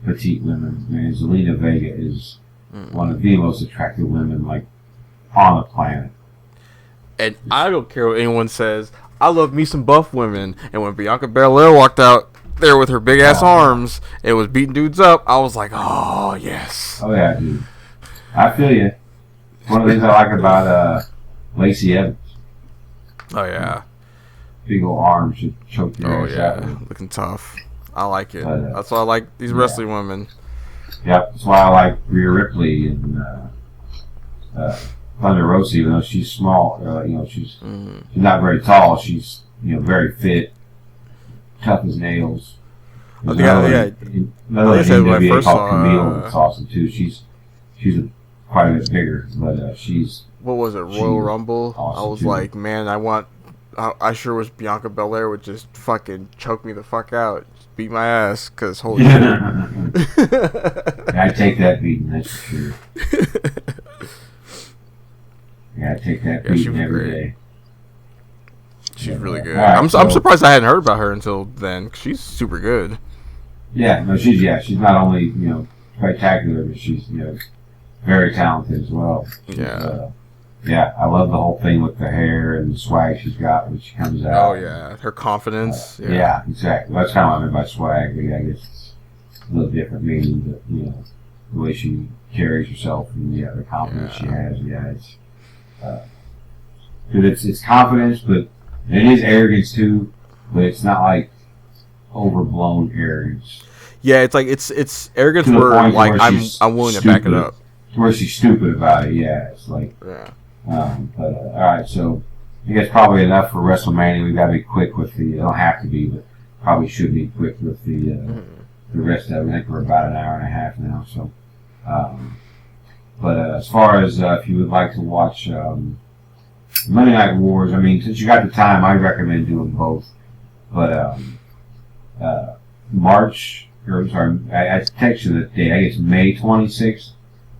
[SPEAKER 1] petite women. Man, Zelina Vega is one of the most attractive women like on the planet.
[SPEAKER 2] And I don't care what anyone says. I love me some buff women. And when Bianca Belair walked out there with her big ass arms and was beating dudes up, I was like, oh yes.
[SPEAKER 1] Oh yeah, dude. I feel you. One of the things I like about Lacey Evans.
[SPEAKER 2] Oh yeah.
[SPEAKER 1] Big old arms should choke your ass out.
[SPEAKER 2] Looking tough. I like it. That's why I like these wrestling women.
[SPEAKER 1] Yep, that's why I like Rhea Ripley and Thunder Rosa, even though she's small. She's not very tall. She's very fit, tough as nails. Another NWA called Camille. That's awesome too. She's quite a bit bigger, but she's.
[SPEAKER 2] What was it? Royal Rumble. Awesome, I was like, man, I sure wish Bianca Belair would just fucking choke me the fuck out, just beat my ass, cause holy shit.
[SPEAKER 1] I take that beating, that's for sure. I take that beating every day.
[SPEAKER 2] She's really good. Right, I'm surprised I hadn't heard about her until then. Cause she's super good.
[SPEAKER 1] Yeah, no, she's not only spectacular, but she's very talented as well. Yeah, I love the whole thing with the hair and the swag she's got when she comes out.
[SPEAKER 2] Oh yeah, her confidence.
[SPEAKER 1] Yeah, exactly. That's kind of what I mean by swag. I guess it's a little different meaning, but the way she carries herself and the confidence she has. Yeah, it's confidence, but it is arrogance too. But it's not like overblown arrogance.
[SPEAKER 2] Yeah, it's like it's arrogance where like I'm willing to back it up.
[SPEAKER 1] Where she's stupid about it. Yeah, it's like but all right, so I guess probably enough for WrestleMania. We've got to be quick with the. I don't have to be, but probably should be quick with the rest of it. I think we're about an hour and a half now. So, but as far as if you would like to watch Monday Night Wars, I mean, since you got the time, I recommend doing both. But March, or sorry, I texted you the date. I guess May 26th.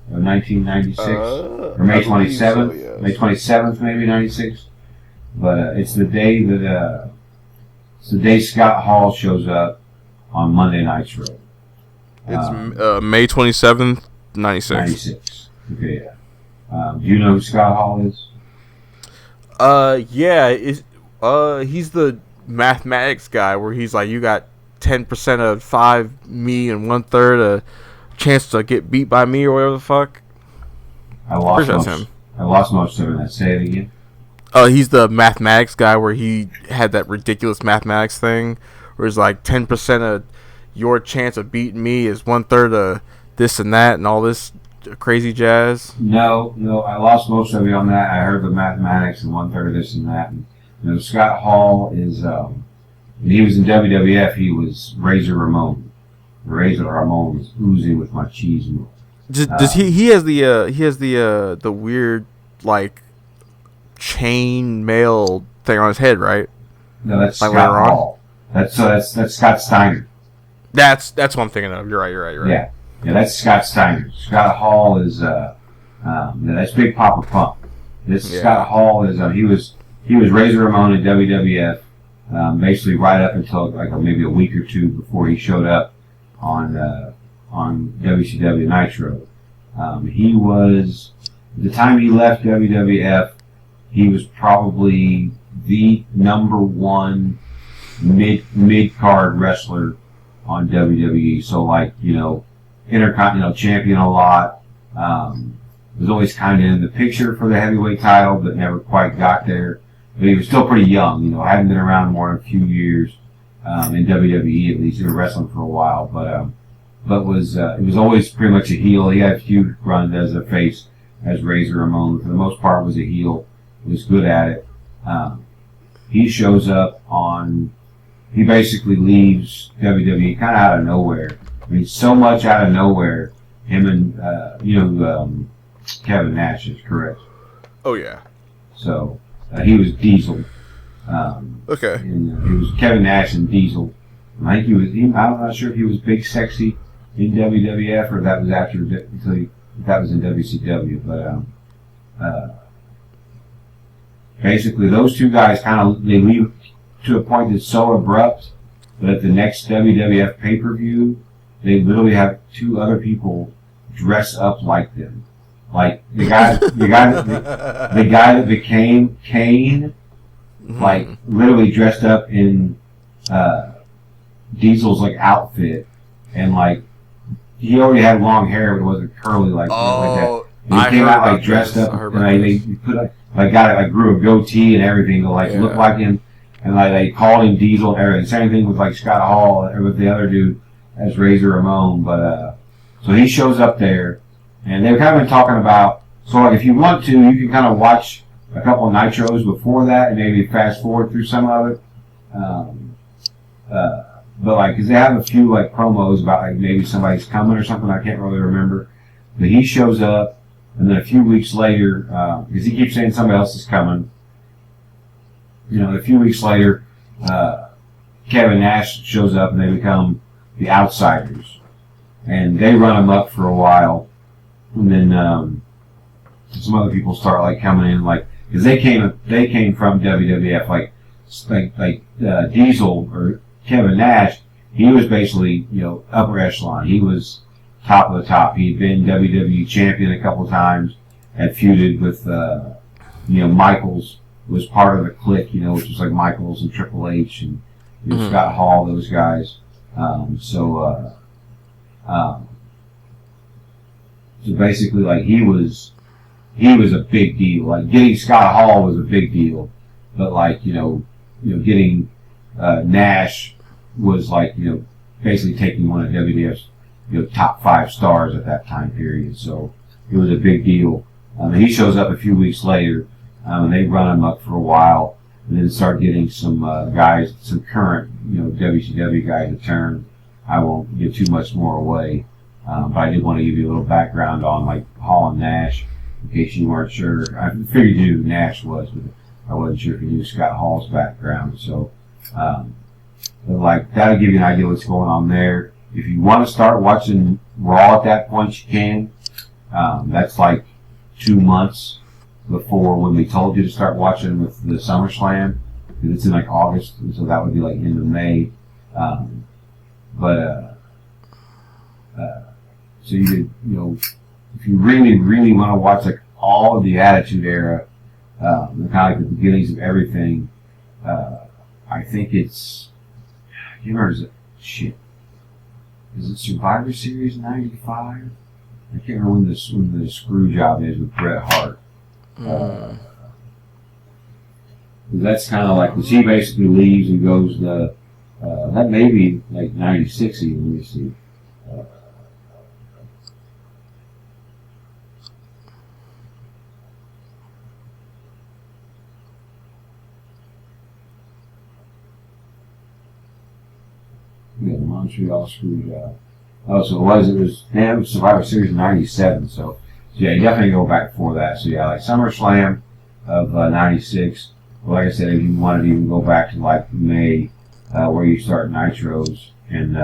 [SPEAKER 1] 1996 or May 27th, so, yes. May 27th, maybe 96. But it's the day Scott Hall shows up on Monday Nit's Raw.
[SPEAKER 2] It's May 27th, 96.
[SPEAKER 1] 96. Okay, yeah. Do you know who Scott Hall is?
[SPEAKER 2] Yeah. He's the mathematics guy where he's like, you got 10% of 5 me and 1/3 a chance to get beat by me or whatever the fuck.
[SPEAKER 1] I lost most of it. Say it again.
[SPEAKER 2] He's the mathematics guy where he had that ridiculous mathematics thing where it's like 10% of your chance of beating me is 1/3 of this and that and all this crazy jazz.
[SPEAKER 1] No, I lost most of it on that. I heard the mathematics and 1/3 of this and that. And, Scott Hall is when he was in WWF, he was Razor Ramon. Razor Ramon was oozing with machismo.
[SPEAKER 2] Does he has the weird like chain mail thing on his head, right?
[SPEAKER 1] No, that's like Scott Hall. That's Scott Steiner.
[SPEAKER 2] That's what I'm thinking of. You're right.
[SPEAKER 1] Yeah, that's Scott Steiner. Scott Hall is that's Big Papa Pump. Scott Hall is he was Razor Ramon in WWF, basically right up until like maybe a week or two before he showed up on on WCW Nitro. He was, at the time he left WWF, he was probably the number one mid-card wrestler on WWE. So, like, you know, Intercontinental Champion a lot. Was always kind of in the picture for the heavyweight title, but never quite got there. But he was still pretty young, you know, hadn't been around more than a few years, in WWE at least. He was wrestling for a while, but was, it was always pretty much a heel. He had a few runs as a face, as Razor Ramon. For the most part was a heel. Was good at it. He shows up he basically leaves WWE kind of out of nowhere. I mean, so much out of nowhere. Him and, Kevin Nash is correct.
[SPEAKER 2] Oh, yeah.
[SPEAKER 1] So, he was Diesel.
[SPEAKER 2] Okay.
[SPEAKER 1] And, it was Kevin Nash and Diesel. And I think I'm not sure if he was Big Sexy in WWF or if that was that was in WCW. But, basically those two guys they leave to a point that's so abrupt that at the next WWF pay-per-view, they literally have two other people dress up like them. Like the guy that became Kane, like literally dressed up in Diesel's like outfit, and like he already had long hair, but it wasn't curly like that. And he came out like dressed up, and they put grew a goatee and everything to like look like him, and like they called him Diesel and everything. Same thing with like Scott Hall and with the other dude as Razor Ramon, but so he shows up there. And they've kind of been talking about, so like if you want to, you can kind of watch a couple of Nitros before that and maybe fast forward through some of it. But like, cause they have a few like promos about like maybe somebody's coming or something, I can't really remember. But he shows up, and then a few weeks later, because he keeps saying somebody else is coming, you know, a few weeks later, Kevin Nash shows up and they become the Outsiders. And they run him up for a while. And then some other people start like coming in, like because they came from WWF, like Diesel or Kevin Nash. He was basically upper echelon. He was top of the top. He'd been WWE champion a couple times. Had feuded with Michaels, was part of the Clique, which was like Michaels and Triple H and Scott Hall, those guys. So basically, like he was a big deal. Like getting Scott Hall was a big deal, but like getting Nash was like basically taking one of WWF's top 5 stars at that time period. So it was a big deal. He shows up a few weeks later, and they run him up for a while, and then start getting some guys, some current WCW guys to turn. I won't give too much more away. But I did want to give you a little background on like Hall and Nash, in case you weren't sure. I figured you knew who Nash was, but I wasn't sure if you knew Scott Hall's background. So, but like that'll give you an idea what's going on there. If you want to start watching Raw at that point, you can. That's like 2 months before when we told you to start watching with the SummerSlam. It's in like August, and so that would be like end of May. So you could, if you really, really want to watch like all of the Attitude Era, kind of like the beginnings of everything, I think it's, I can't remember, is it Survivor Series 95? I can't remember when the screw job is with Bret Hart. That's kind of like, because he basically leaves and goes to, that may be like 96 even, let me see. Yeah, the Montreal Screwjob. Oh, so it was Survivor Series 97, so yeah, you definitely go back before that. So yeah, like SummerSlam of 96. Well, like I said, if you wanted to even go back to like May, where you start Nitros, and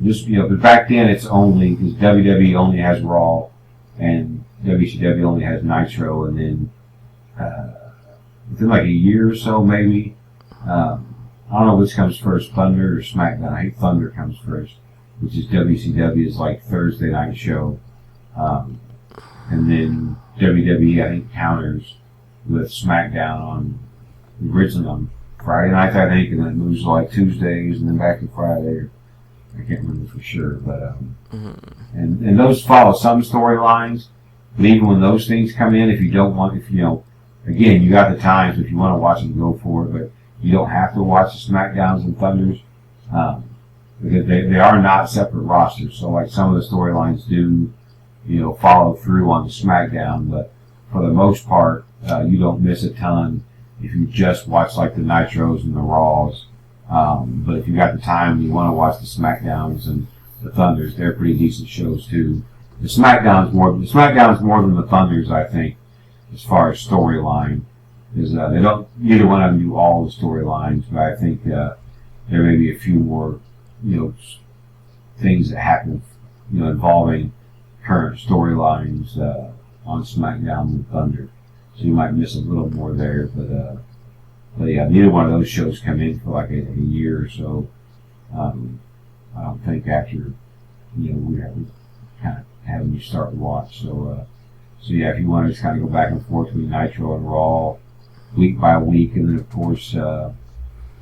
[SPEAKER 1] just but back then it's only, because WWE only has Raw, and WCW only has Nitro, and then within like a year or so maybe, I don't know which comes first, Thunder or SmackDown. I think Thunder comes first. which is WCW's like Thursday night show. And then WWE, I think, counters with SmackDown originally on Friday nights, I think, and then it moves to like Tuesdays and then back to Friday. I can't remember for sure, but and those follow some storylines. But even when those things come in, if you again, you got the times if you want to watch them, go for it. But you don't have to watch the SmackDowns and Thunders because they are not separate rosters. So like some of the storylines do, follow through on the SmackDown, but for the most part, you don't miss a ton if you just watch like the Nitros and the Raws. But if you got the time and you want to watch the SmackDowns and the Thunders, they're pretty decent shows too. The SmackDown's more than the Thunders, I think, as far as storyline. Because they don't, neither one of them do all the storylines, but I think there may be a few more, things that happen, involving current storylines on SmackDown and Thunder. So you might miss a little more there, but yeah, neither one of those shows come in for like a year or so. I don't think after, we have kind of having you start to watch. So yeah, if you want to just kind of go back and forth between Nitro and Raw, week by week, and then of course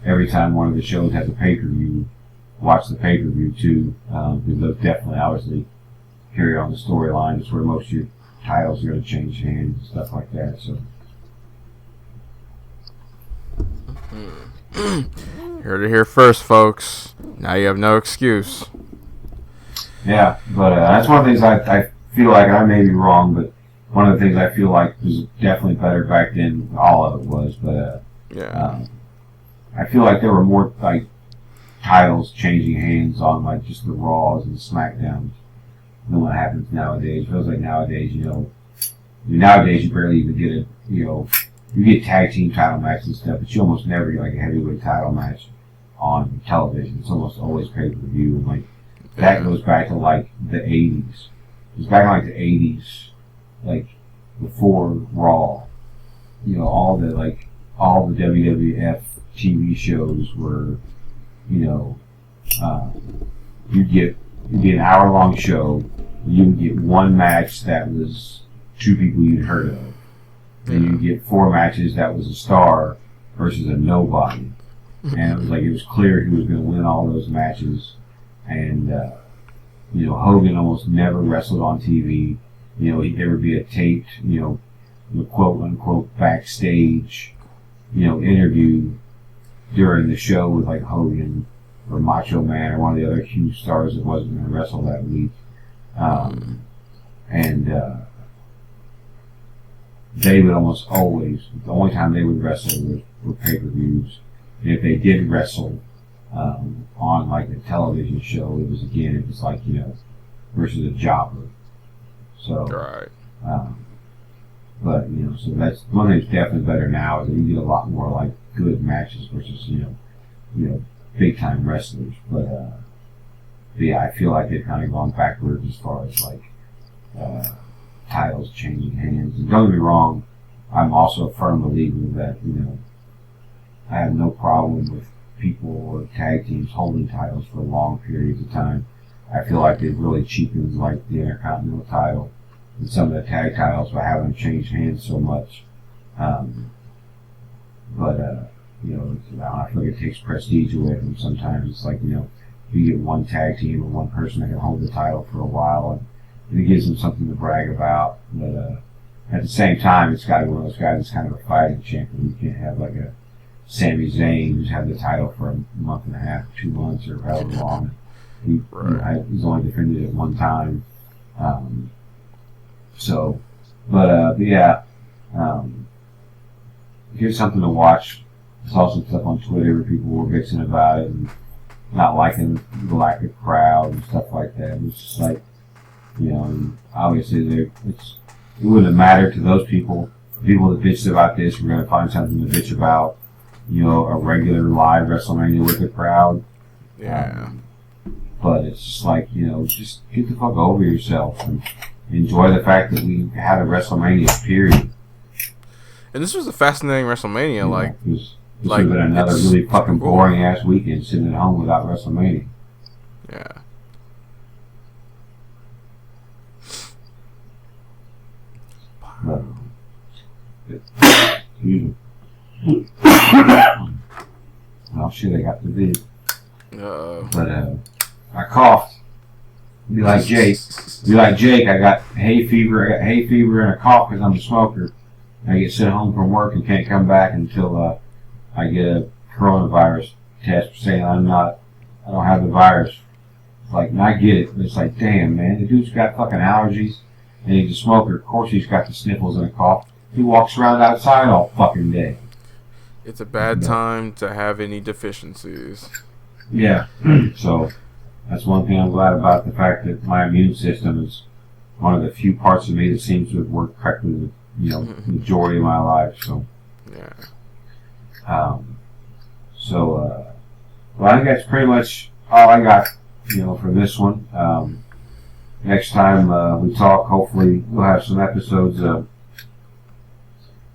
[SPEAKER 1] every time one of the shows has a pay-per-view, watch the pay-per-view too, because those definitely obviously carry on the storyline. It's where most of your titles are going to change hands and stuff like that. So.
[SPEAKER 2] Heard it here first, folks. Now you have no excuse.
[SPEAKER 1] Yeah, but that's one of the things I feel like, and I may be wrong, but one of the things I feel like was definitely better back then. All of it was, but I feel like there were more like titles changing hands on like just the Raws and SmackDowns than what happens nowadays. It feels like nowadays, nowadays you barely even get you get tag team title matches and stuff, but you almost never get like a heavyweight title match on television. It's almost always pay-per-view, and like that goes back to like the 80s. It's back in like the 80s, like before Raw. All the WWF TV shows were, it'd be an hour-long show. You would get one match that was two people you'd heard of. Then you get four matches that was a star versus a nobody. And it was clear who was going to win all those matches. And, Hogan almost never wrestled on TV. There would be a taped, quote unquote backstage, interview during the show with like Hogan or Macho Man or one of the other huge stars that wasn't going to wrestle that week. They would almost always, the only time they would wrestle were pay-per-views. And if they did wrestle on like a television show, it was like, versus a jobber. So,
[SPEAKER 2] right.
[SPEAKER 1] But, so that's one thing that's definitely better now is that you get a lot more like good matches versus, big time wrestlers. But yeah, I feel like they've kind of gone backwards as far as like titles changing hands. And don't get me wrong, I'm also a firm believer that, I have no problem with people or tag teams holding titles for long periods of time. I feel like they've really cheapened like the Intercontinental title and some of the tag titles by having them change hands so much. But I feel like it takes prestige away from them sometimes. It's like, you get one tag team or one person that can hold the title for a while and it gives them something to brag about. But at the same time, it's got to be one of those guys that's kind of a fighting champion. You can't have like a Sami Zayn who's had the title for a month and a half, 2 months, or however long. He's only defended it one time. Here's something to watch. I saw some stuff on Twitter where people were bitching about it and not liking the lack of crowd and stuff like that. It was just like, and obviously it wouldn't have mattered to those people. The people that bitched about this were going to find something to bitch about. A regular live WrestleMania with a crowd.
[SPEAKER 2] Yeah.
[SPEAKER 1] But it's just like, just get the fuck over yourself and enjoy the fact that we had a WrestleMania, period.
[SPEAKER 2] And this was a fascinating WrestleMania.
[SPEAKER 1] This would have been another really fucking boring ass weekend sitting at home without WrestleMania.
[SPEAKER 2] Yeah.
[SPEAKER 1] Excuse me. Oh shit! I got the vid. But I coughed. Be like Jake. I got hay fever. And a cough because I'm a smoker. I get sent home from work and can't come back until I get a coronavirus test saying I don't have the virus. Like, and I get it, but it's like, damn, man, the dude's got fucking allergies, and he's a smoker. Of course he's got the sniffles and a cough. He walks around outside all fucking day.
[SPEAKER 2] It's a bad time to have any deficiencies. Yeah.
[SPEAKER 1] So, that's one thing I'm glad about, the fact that my immune system is one of the few parts of me that seems to have worked correctly the majority of my life. So,
[SPEAKER 2] yeah.
[SPEAKER 1] Well, I think that's pretty much all I got, for this one. Next time we talk, hopefully we'll have some episodes of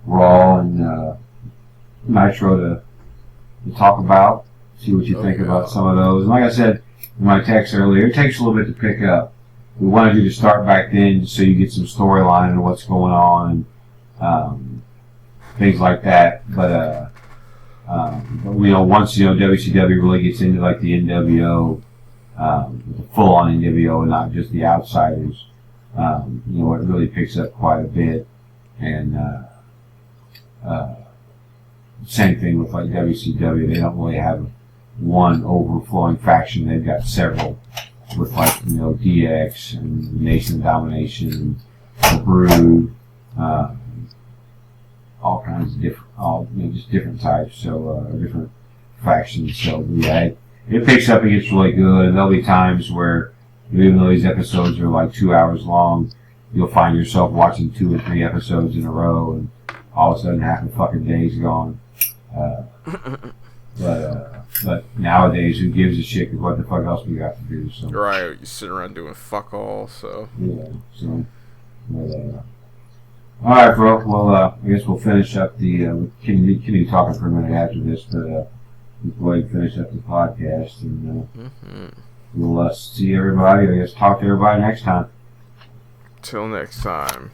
[SPEAKER 1] Raw and Nitro to talk about. See what you think about some of those. And like I said in my text earlier, it takes a little bit to pick up. We wanted you to start back then so you get some storyline and what's going on and things like that. But once WCW really gets into like the NWO, the full-on NWO and not just the outsiders, it really picks up quite a bit. And same thing with like WCW. They don't really have one overflowing faction. They've got several with like DX and Nation of Domination, and the Brood, all kinds of different, just different types, so different factions. So yeah, it picks up and gets really good. And there'll be times where even though these episodes are like 2 hours long, you'll find yourself watching 2 or 3 episodes in a row, and all of a sudden half the fucking day's gone. But nowadays, who gives a shit? Because what the fuck else we got to do? So
[SPEAKER 2] right, you sit around doing fuck all. So
[SPEAKER 1] yeah. So all right, bro. Well, I guess we'll finish up the. Continue talking for a minute after this, but we'll go ahead and finish up the podcast, and we'll see everybody. I guess talk to everybody next time.
[SPEAKER 2] Till next time.